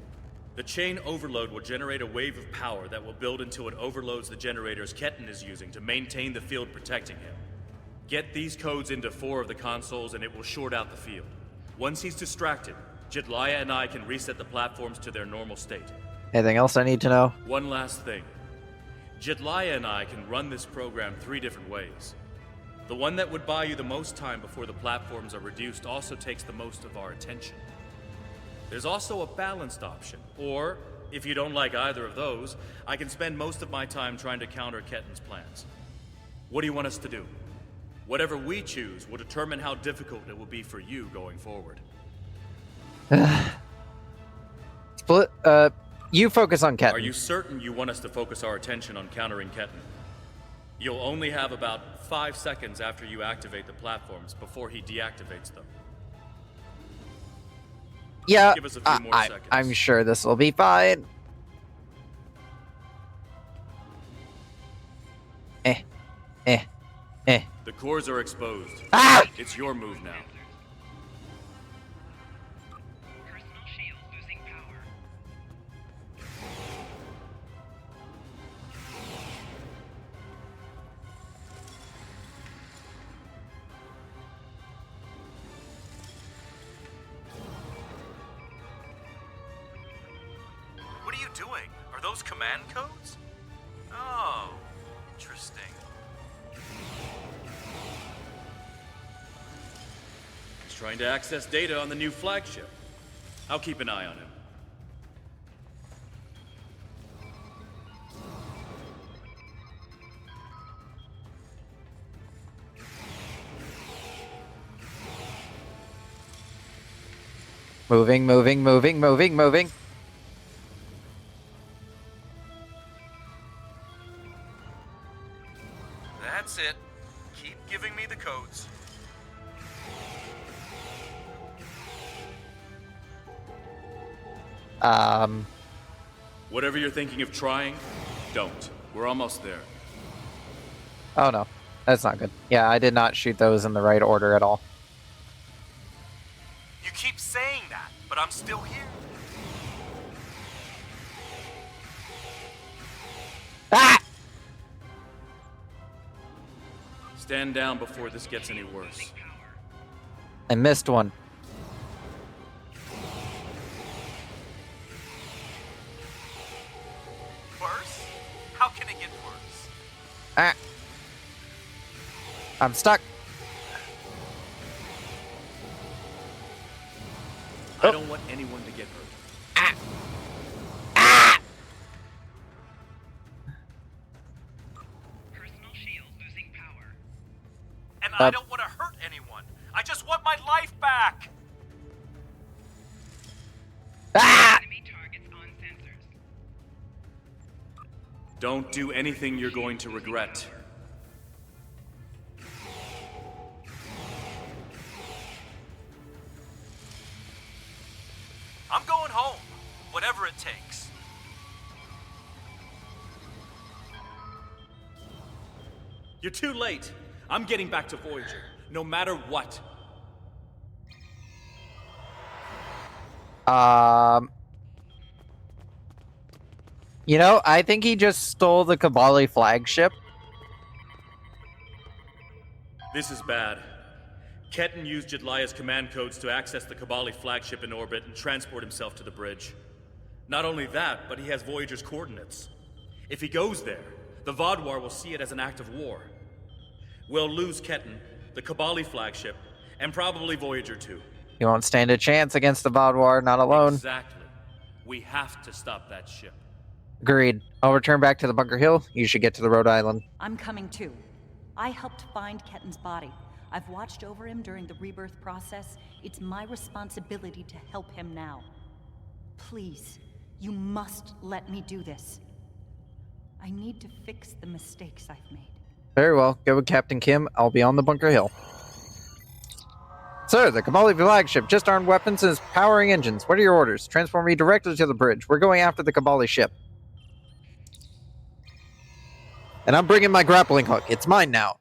The chain overload will generate a wave of power that will build until it overloads the generators Ketten is using to maintain the field protecting him. Get these codes into 4 of the consoles and it will short out the field. Once he's distracted, Jetlaya and I can reset the platforms to their normal state. Anything else I need to know? One last thing. Jetlaya and I can run this program 3 different ways. The one that would buy you the most time before the platforms are reduced also takes the most of our attention. There's also a balanced option, or, if you don't like either of those, I can spend most of my time trying to counter Ketten's plans. What do you want us to do? Whatever we choose will determine how difficult it will be for you going forward. Split, You focus on Captain. Are you certain you want us to focus our attention on countering Ketten? You'll only have about 5 seconds after you activate the platforms before he deactivates them. Yeah, Give us a few more seconds. I'm sure this will be fine. The cores are exposed. Ah! It's your move now. Personal shield losing power. What are you doing? Are those command codes? Oh, interesting. He's trying to access data on the new flagship. I'll keep an eye on him. Moving, moving, moving, moving, moving. That's it. Keep giving me the codes. Whatever you're thinking of trying, don't. We're almost there. Oh no, that's not good. Yeah, I did not shoot those in the right order at all. You keep saying that, but I'm still here. Ah! Stand down before this gets any worse. I missed one. Worse? How can it get worse? Ah! I'm stuck. I don't want anyone to get hurt. Personal shield losing power. And I don't want to hurt anyone. I just want my life back. Enemy targets on sensors. Don't do anything you're going to regret. I'm going home, whatever it takes. You're too late. I'm getting back to Voyager, no matter what. You know, I think he just stole the Kabali flagship. This is bad. Ketten used Jedliah's command codes to access the Kabali flagship in orbit and transport himself to the bridge. Not only that, but he has Voyager's coordinates. If he goes there, the Vaadwaur will see it as an act of war. We'll lose Ketten, the Kabali flagship, and probably Voyager too. You won't stand a chance against the Vaadwaur, not alone. Exactly. We have to stop that ship. Agreed. I'll return back to the Bunker Hill. You should get to the Rhode Island. I'm coming too. I helped find Ketten's body. I've watched over him during the rebirth process. It's my responsibility to help him now. Please, you must let me do this. I need to fix the mistakes I've made. Very well. Go with Captain Kim. I'll be on the Bunker Hill. Sir, the Kabali flagship just armed weapons and is powering engines. What are your orders? Transport me directly to the bridge. We're going after the Kabali ship. And I'm bringing my grappling hook. It's mine now.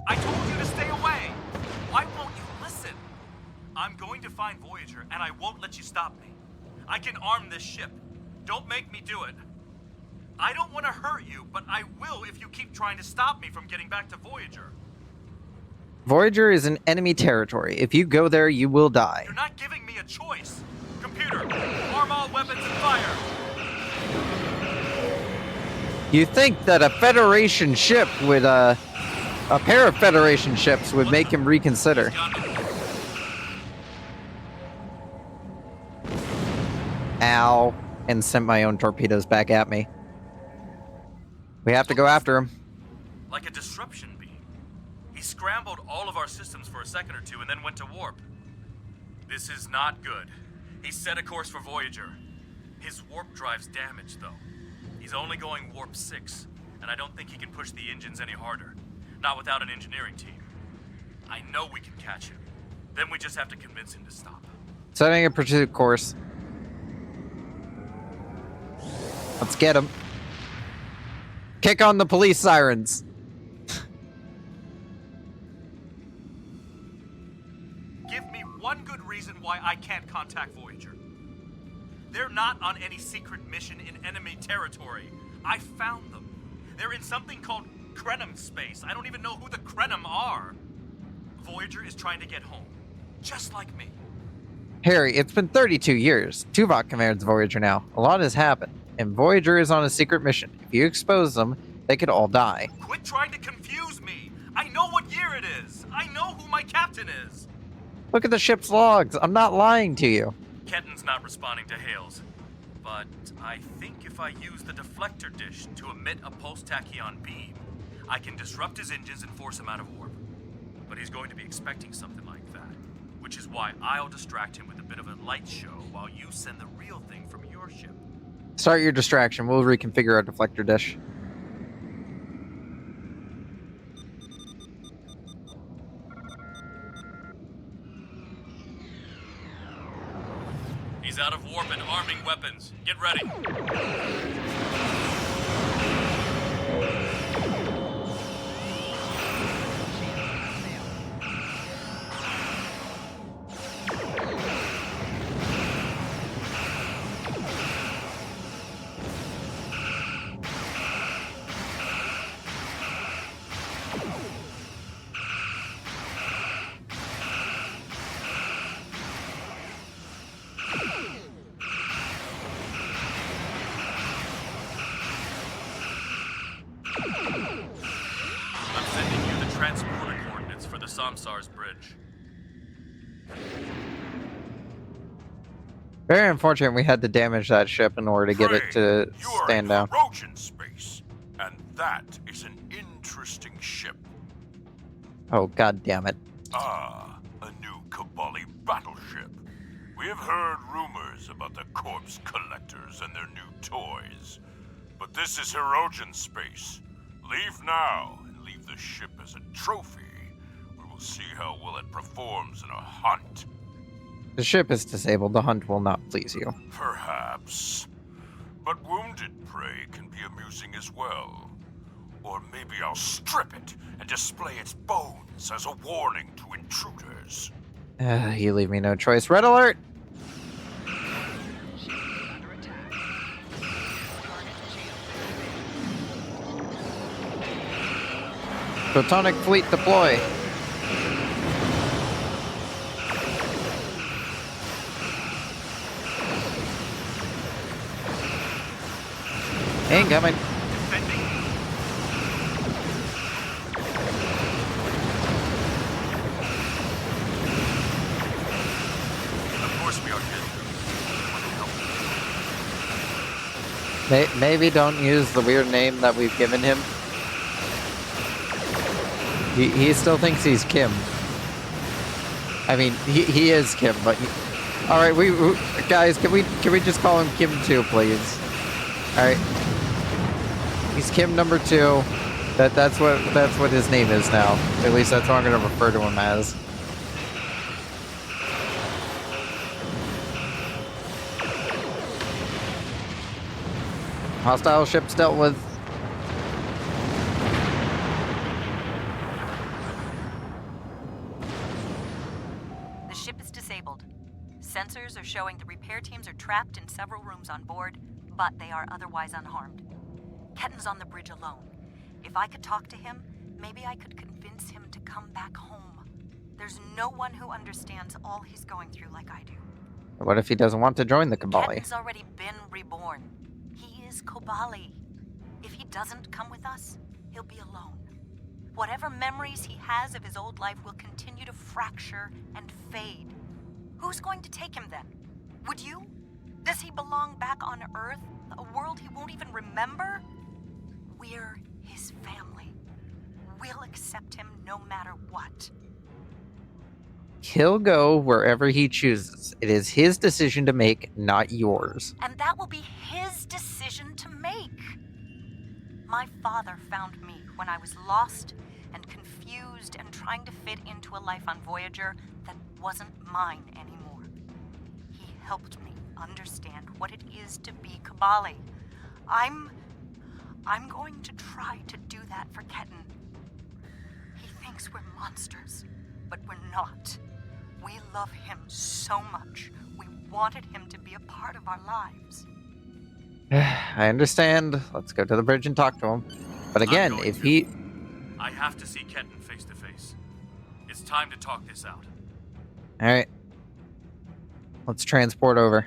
I told you to stay away. Why won't you listen? I'm going to find Voyager, and I won't let you stop me. I can arm this ship. Don't make me do it. I don't want to hurt you, but I will if you keep trying to stop me from getting back to Voyager. Voyager is in enemy territory. If you go there, you will die. You're not giving me a choice. Computer, arm all weapons and fire. You think that a Federation ship would, a pair of Federation ships would make him reconsider. Ow. And sent my own torpedoes back at me. We have to go after him. Like a disruption beam. He scrambled all of our systems for a second or two and then went to warp. This is not good. He set a course for Voyager. His warp drive's damaged, though. He's only going warp 6, and I don't think he can push the engines any harder. Not without an engineering team. I know we can catch him. Then we just have to convince him to stop. Setting a pursuit course. Let's get him. Kick on the police sirens. Give me one good reason why I can't contact Voyager. They're not on any secret mission in enemy territory. I found them. They're in something called Krenim space. I don't even know who the Krenim are. Voyager is trying to get home. Just like me. Harry, it's been 32 years. Tuvok commands Voyager now. A lot has happened, and Voyager is on a secret mission. If you expose them, they could all die. Quit trying to confuse me. I know what year it is. I know who my captain is. Look at the ship's logs. I'm not lying to you. Kenton's not responding to hails. But I think if I use the deflector dish to emit a pulse tachyon beam, I can disrupt his engines and force him out of warp. But he's going to be expecting something like that, which is why I'll distract him with a bit of a light show while you send the real thing from your ship. Start your distraction. We'll reconfigure our deflector dish. He's out of warp and arming weapons. Get ready. Samsar's bridge. Very unfortunate we had to damage that ship in order to get it to stand down. Trojan space, and that is an interesting ship. Oh, god damn it. Ah, a new Cabali battleship. We have heard rumors about the corpse collectors and their new toys. But this is Hirogen space. Leave now and leave the ship as a trophy. We will see how well it performs in a hunt. The ship is disabled. The hunt will not please you. Perhaps. But wounded prey can be amusing as well. Or maybe I'll strip it and display its bones as a warning to intruders. You leave me no choice. Red alert! Photonic fleet deploy. Incoming. Of course we are hit. Maybe don't use the weird name that we've given him. He still thinks he's Kim. I mean, he is Kim, but all right, we guys, can we just call him Kim 2, please? All right, he's Kim number 2. That's what his name is now. At least that's what I'm going to refer to him as. Hostile ships dealt with. The ship is disabled. Sensors are showing the repair teams are trapped in several rooms on board, but they are otherwise unharmed. Ketten's on the bridge alone. If I could talk to him, maybe I could convince him to come back home. There's no one who understands all he's going through like I do. What if he doesn't want to join the Cabali? Ketten's already been reborn. He is Kobali. If he doesn't come with us, he'll be alone. Whatever memories he has of his old life will continue to fracture and fade. Who's going to take him then? Would you? Does he belong back on Earth? A world he won't even remember? We're his family. We'll accept him no matter what. He'll go wherever he chooses. It is his decision to make, not yours. And that will be his decision to make. My father found me when I was lost and confused and trying to fit into a life on Voyager that wasn't mine anymore. He helped me understand what it is to be Kabali. I'm going to try to do that for Ketan. He thinks we're monsters, but we're not. We love him so much. We wanted him to be a part of our lives. I understand. Let's go to the bridge and talk to him. But again, if he... I have to see Ketan face to face. It's time to talk this out. Alright. Let's transport over.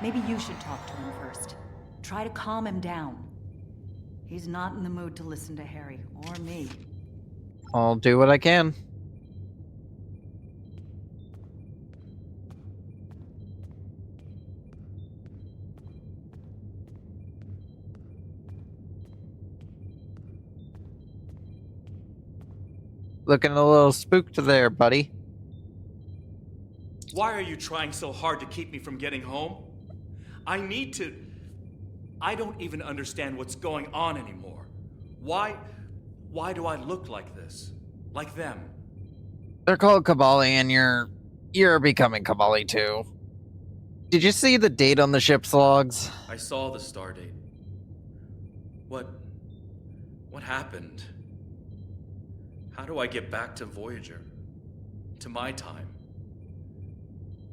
Maybe you should talk to him first. Try to calm him down. He's not in the mood to listen to Harry or me. I'll do what I can. Looking a little spooked there, buddy. Why are you trying so hard to keep me from getting home? I need to... I don't even understand what's going on anymore. Why do I look like this? Like them? They're called Kabali, and you're becoming Kabali too. Did you see the date on the ship's logs? I saw the star date. What happened? How do I get back to Voyager? To my time?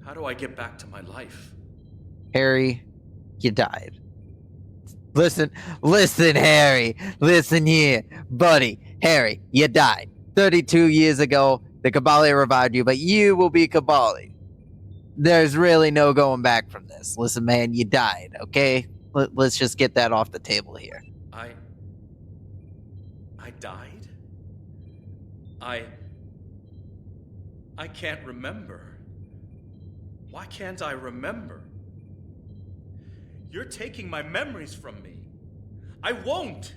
How do I get back to my life? Harry, you died. Listen, Harry. Listen here. Buddy, Harry, you died. 32 years ago, the Kabali revived you, but you will be Kabali. There's really no going back from this. Listen, man, you died, okay? Let's just get that off the table here. I died? I can't remember. Why can't I remember? You're taking my memories from me. I won't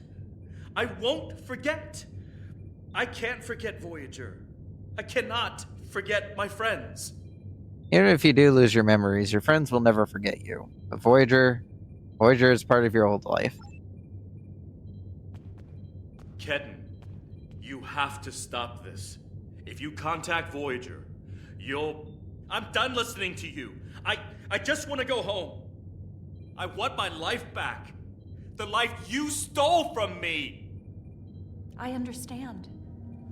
forget. I can't forget Voyager. I cannot forget my friends. Even if you do lose your memories, your friends will never forget you. But Voyager is part of your old life. Ketan, you have to stop this. If you contact Voyager, I'm done listening to you. I just want to go home. I want my life back. The life you stole from me. I understand.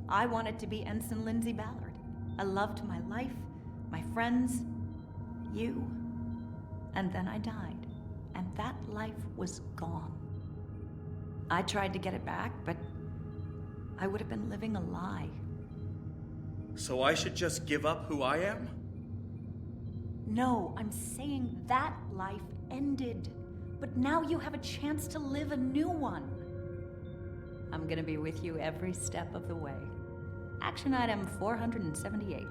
I wanted to be Ensign Lindsay Ballard. I loved my life, my friends, you. And then I died. And that life was gone. I tried to get it back, but I would have been living a lie. So I should just give up who I am? No, I'm saying that life ended. But now you have a chance to live a new one. I'm gonna be with you every step of the way. Action item 478.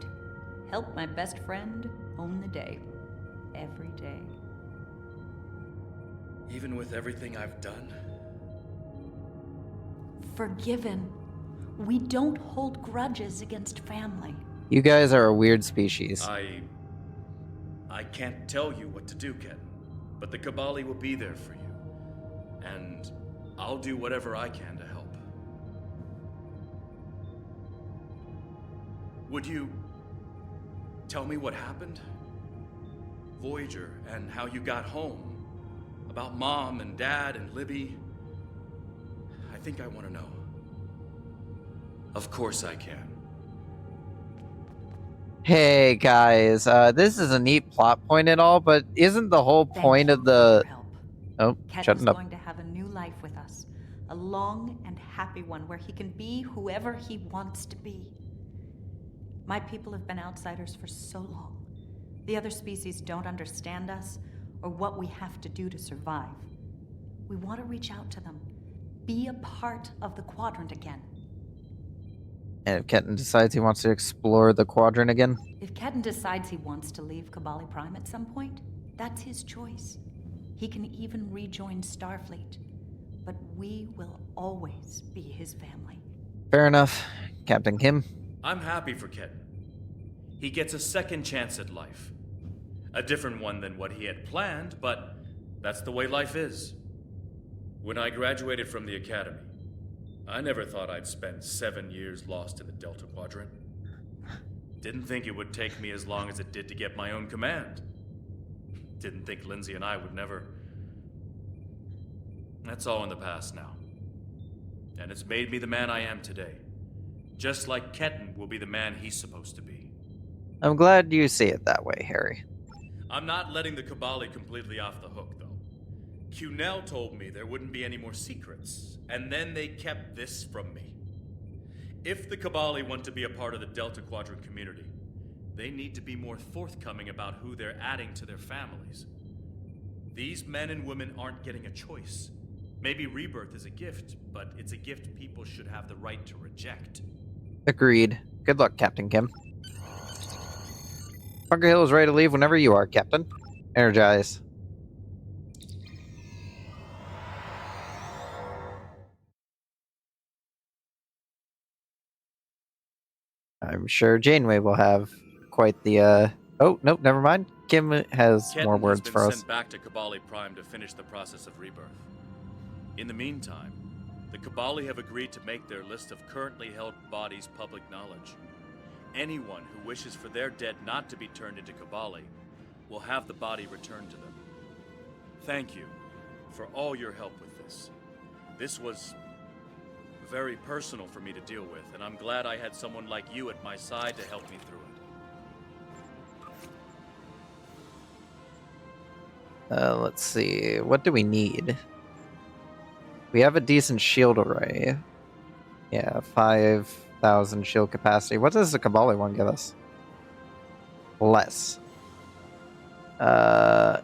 Help my best friend own the day. Every day. Even with everything I've done? Forgiven. We don't hold grudges against family. You guys are a weird species. I can't tell you what to do, Ketan. But the Kabali will be there for you. And I'll do whatever I can to help. Would you tell me what happened? Voyager, and how you got home. About Mom and Dad and Libby. I think I want to know. Of course I can. Hey guys, this is a neat plot point and all, but isn't the whole point of the... Oh, Ketten's shutting up. going to have a new life with us. A long and happy one where he can be whoever he wants to be. My people have been outsiders for so long. The other species don't understand us or what we have to do to survive. We want to reach out to them. Be a part of the Quadrant again. And if Ketten decides he wants to explore the Quadrant again? If Ketten decides he wants to leave Kabali Prime at some point, that's his choice. He can even rejoin Starfleet. But we will always be his family. Fair enough. Captain Kim? I'm happy for Ketten. He gets a second chance at life. A different one than what he had planned, but that's the way life is. When I graduated from the academy, I never thought I'd spend 7 years lost in the Delta Quadrant. Didn't think it would take me as long as it did to get my own command. Didn't think Lindsay and I would never... That's all in the past now. And it's made me the man I am today. Just like Ketten will be the man he's supposed to be. I'm glad you see it that way, Harry. I'm not letting the Kabali completely off the hook, though. Cunell told me there wouldn't be any more secrets, and then they kept this from me. If the Kabali want to be a part of the Delta Quadrant community, they need to be more forthcoming about who they're adding to their families. These men and women aren't getting a choice. Maybe rebirth is a gift, but it's a gift people should have the right to reject. Agreed. Good luck, Captain Kim. Bunker Hill is ready to leave whenever you are, Captain. Energize. I'm sure Janeway will have quite the, Oh, nope, never mind. Kim has Ketten more words has been for us. sent back to Kabali Prime to finish the process of rebirth. In the meantime, the Kabali have agreed to make their list of currently held bodies public knowledge. Anyone who wishes for their dead not to be turned into Kabali will have the body returned to them. Thank you for all your help with this. This was very personal for me to deal with, and I'm glad I had someone like you at my side to help me through it. Let's see. What do we need? We have a decent shield array. Yeah, 5,000 shield capacity. What does the Kabali one give us? Less. I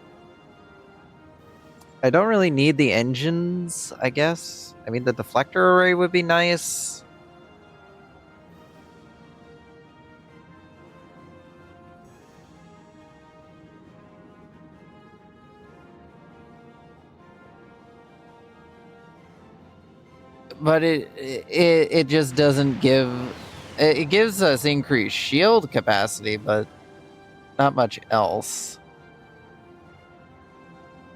don't really need the engines, I guess. I mean, the deflector array would be nice. But it just doesn't give... It gives us increased shield capacity, but not much else.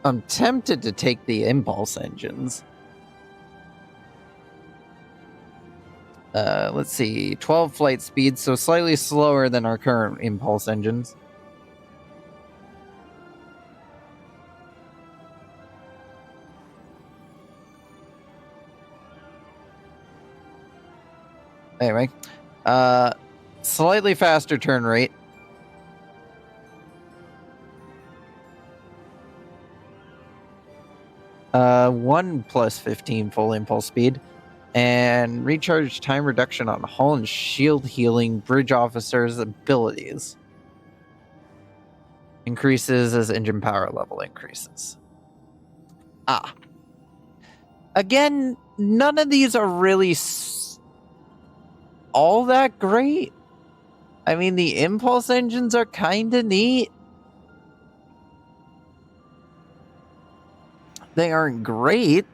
I'm tempted to take the impulse engines. Let's see, 12 flight speed, so slightly slower than our current impulse engines. Anyway, slightly faster turn rate. One plus 15 full impulse speed, and recharge time reduction on hull and shield healing bridge officers' abilities. Increases as engine power level increases. Again, none of these are really all that great. I mean, the impulse engines are kind of neat. They aren't great.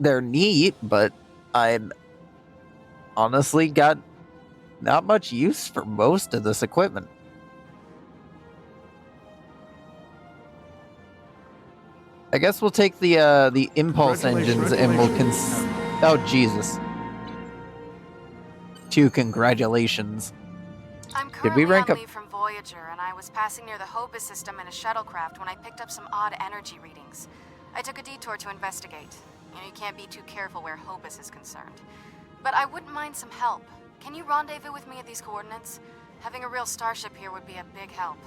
They're neat, but I honestly got not much use for most of this equipment. I guess we'll take the impulse engines and we'll oh, Jesus. 2 congratulations. I'm Did we currently rank on up? leave from Voyager, and I was passing near the Hobus system in a shuttlecraft when I picked up some odd energy readings. I took a detour to investigate. You can't be too careful where Hobus is concerned. But I wouldn't mind some help. Can you rendezvous with me at these coordinates? Having a real starship here would be a big help.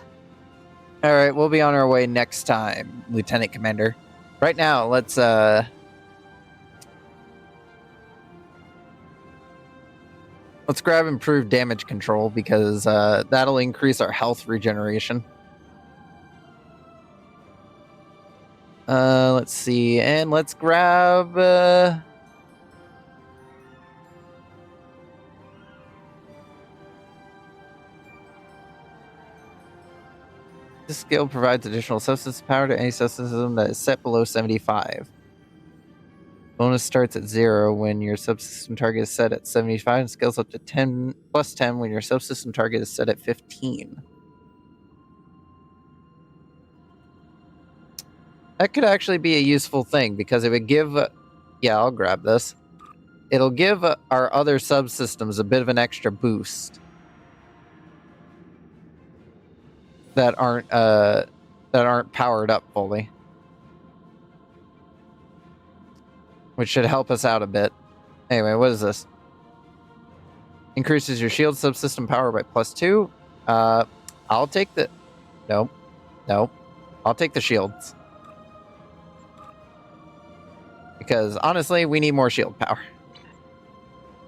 All right, we'll be on our way next time, Lieutenant Commander. Right now, let's grab improved damage control because that'll increase our health regeneration. Let's see, and let's grab this skill provides additional subsystem power to any subsystem that is set below 75. Bonus starts at 0 when your subsystem target is set at 75 and scales up to 10 plus 10 when your subsystem target is set at 15. That could actually be a useful thing because it would give... yeah, I'll grab this. It'll give our other subsystems a bit of an extra boost that aren't powered up fully, which should help us out a bit. Anyway, what is this? Increases your shield subsystem power by +2. I'll take the... Nope. I'll take the shields. Because, honestly, we need more shield power.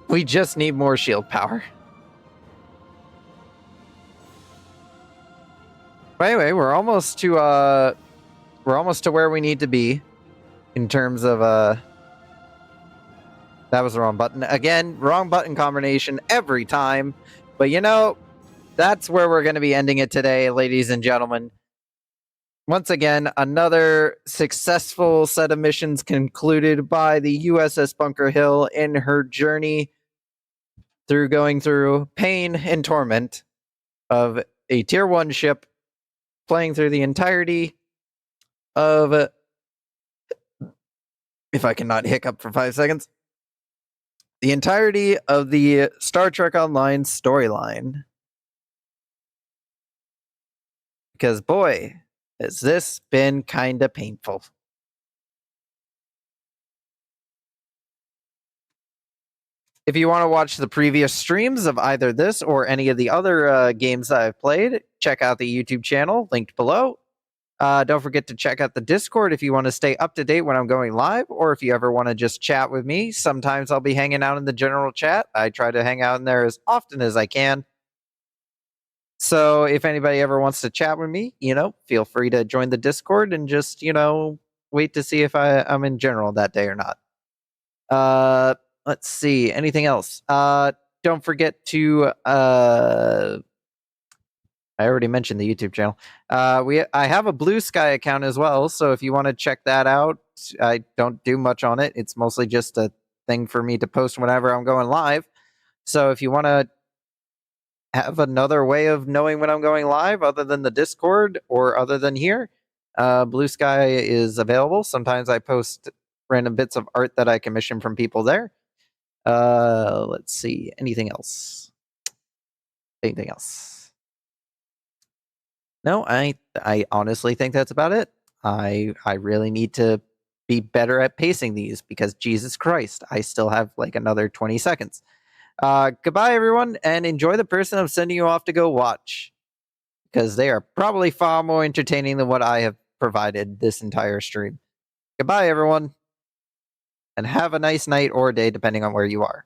We just need more shield power. But anyway, we're almost to where we need to be in terms of that was the wrong button. Again, wrong button combination every time. But you know, that's where we're going to be ending it today, ladies and gentlemen. Once again, another successful set of missions concluded by the USS Bunker Hill in her journey through going through pain and torment of a Tier 1 ship, playing through the entirety of... if I cannot hiccup for 5 seconds. The entirety of the Star Trek Online storyline. Because, boy, has this been kinda painful. If you want to watch the previous streams of either this or any of the other games that I've played, check out the YouTube channel, linked below. Don't forget to check out the Discord if you want to stay up to date when I'm going live, or if you ever want to just chat with me. Sometimes I'll be hanging out in the general chat. I try to hang out in there as often as I can. So if anybody ever wants to chat with me, you know, feel free to join the Discord and just, you know, wait to see if I'm in general that day or not. Let's see. Anything else? Don't forget to... I already mentioned the YouTube channel. I have a Blue Sky account as well, so if you want to check that out, I don't do much on it. It's mostly just a thing for me to post whenever I'm going live. So if you want to have another way of knowing when I'm going live other than the Discord or other than here, Blue Sky is available. Sometimes I post random bits of art that I commission from people there. Let's see. Anything else? Anything else? No, I honestly think that's about it. I really need to be better at pacing these because Jesus Christ, I still have like another 20 seconds. Goodbye, everyone, and enjoy the person I'm sending you off to go watch because they are probably far more entertaining than what I have provided this entire stream. Goodbye, everyone, and have a nice night or day depending on where you are.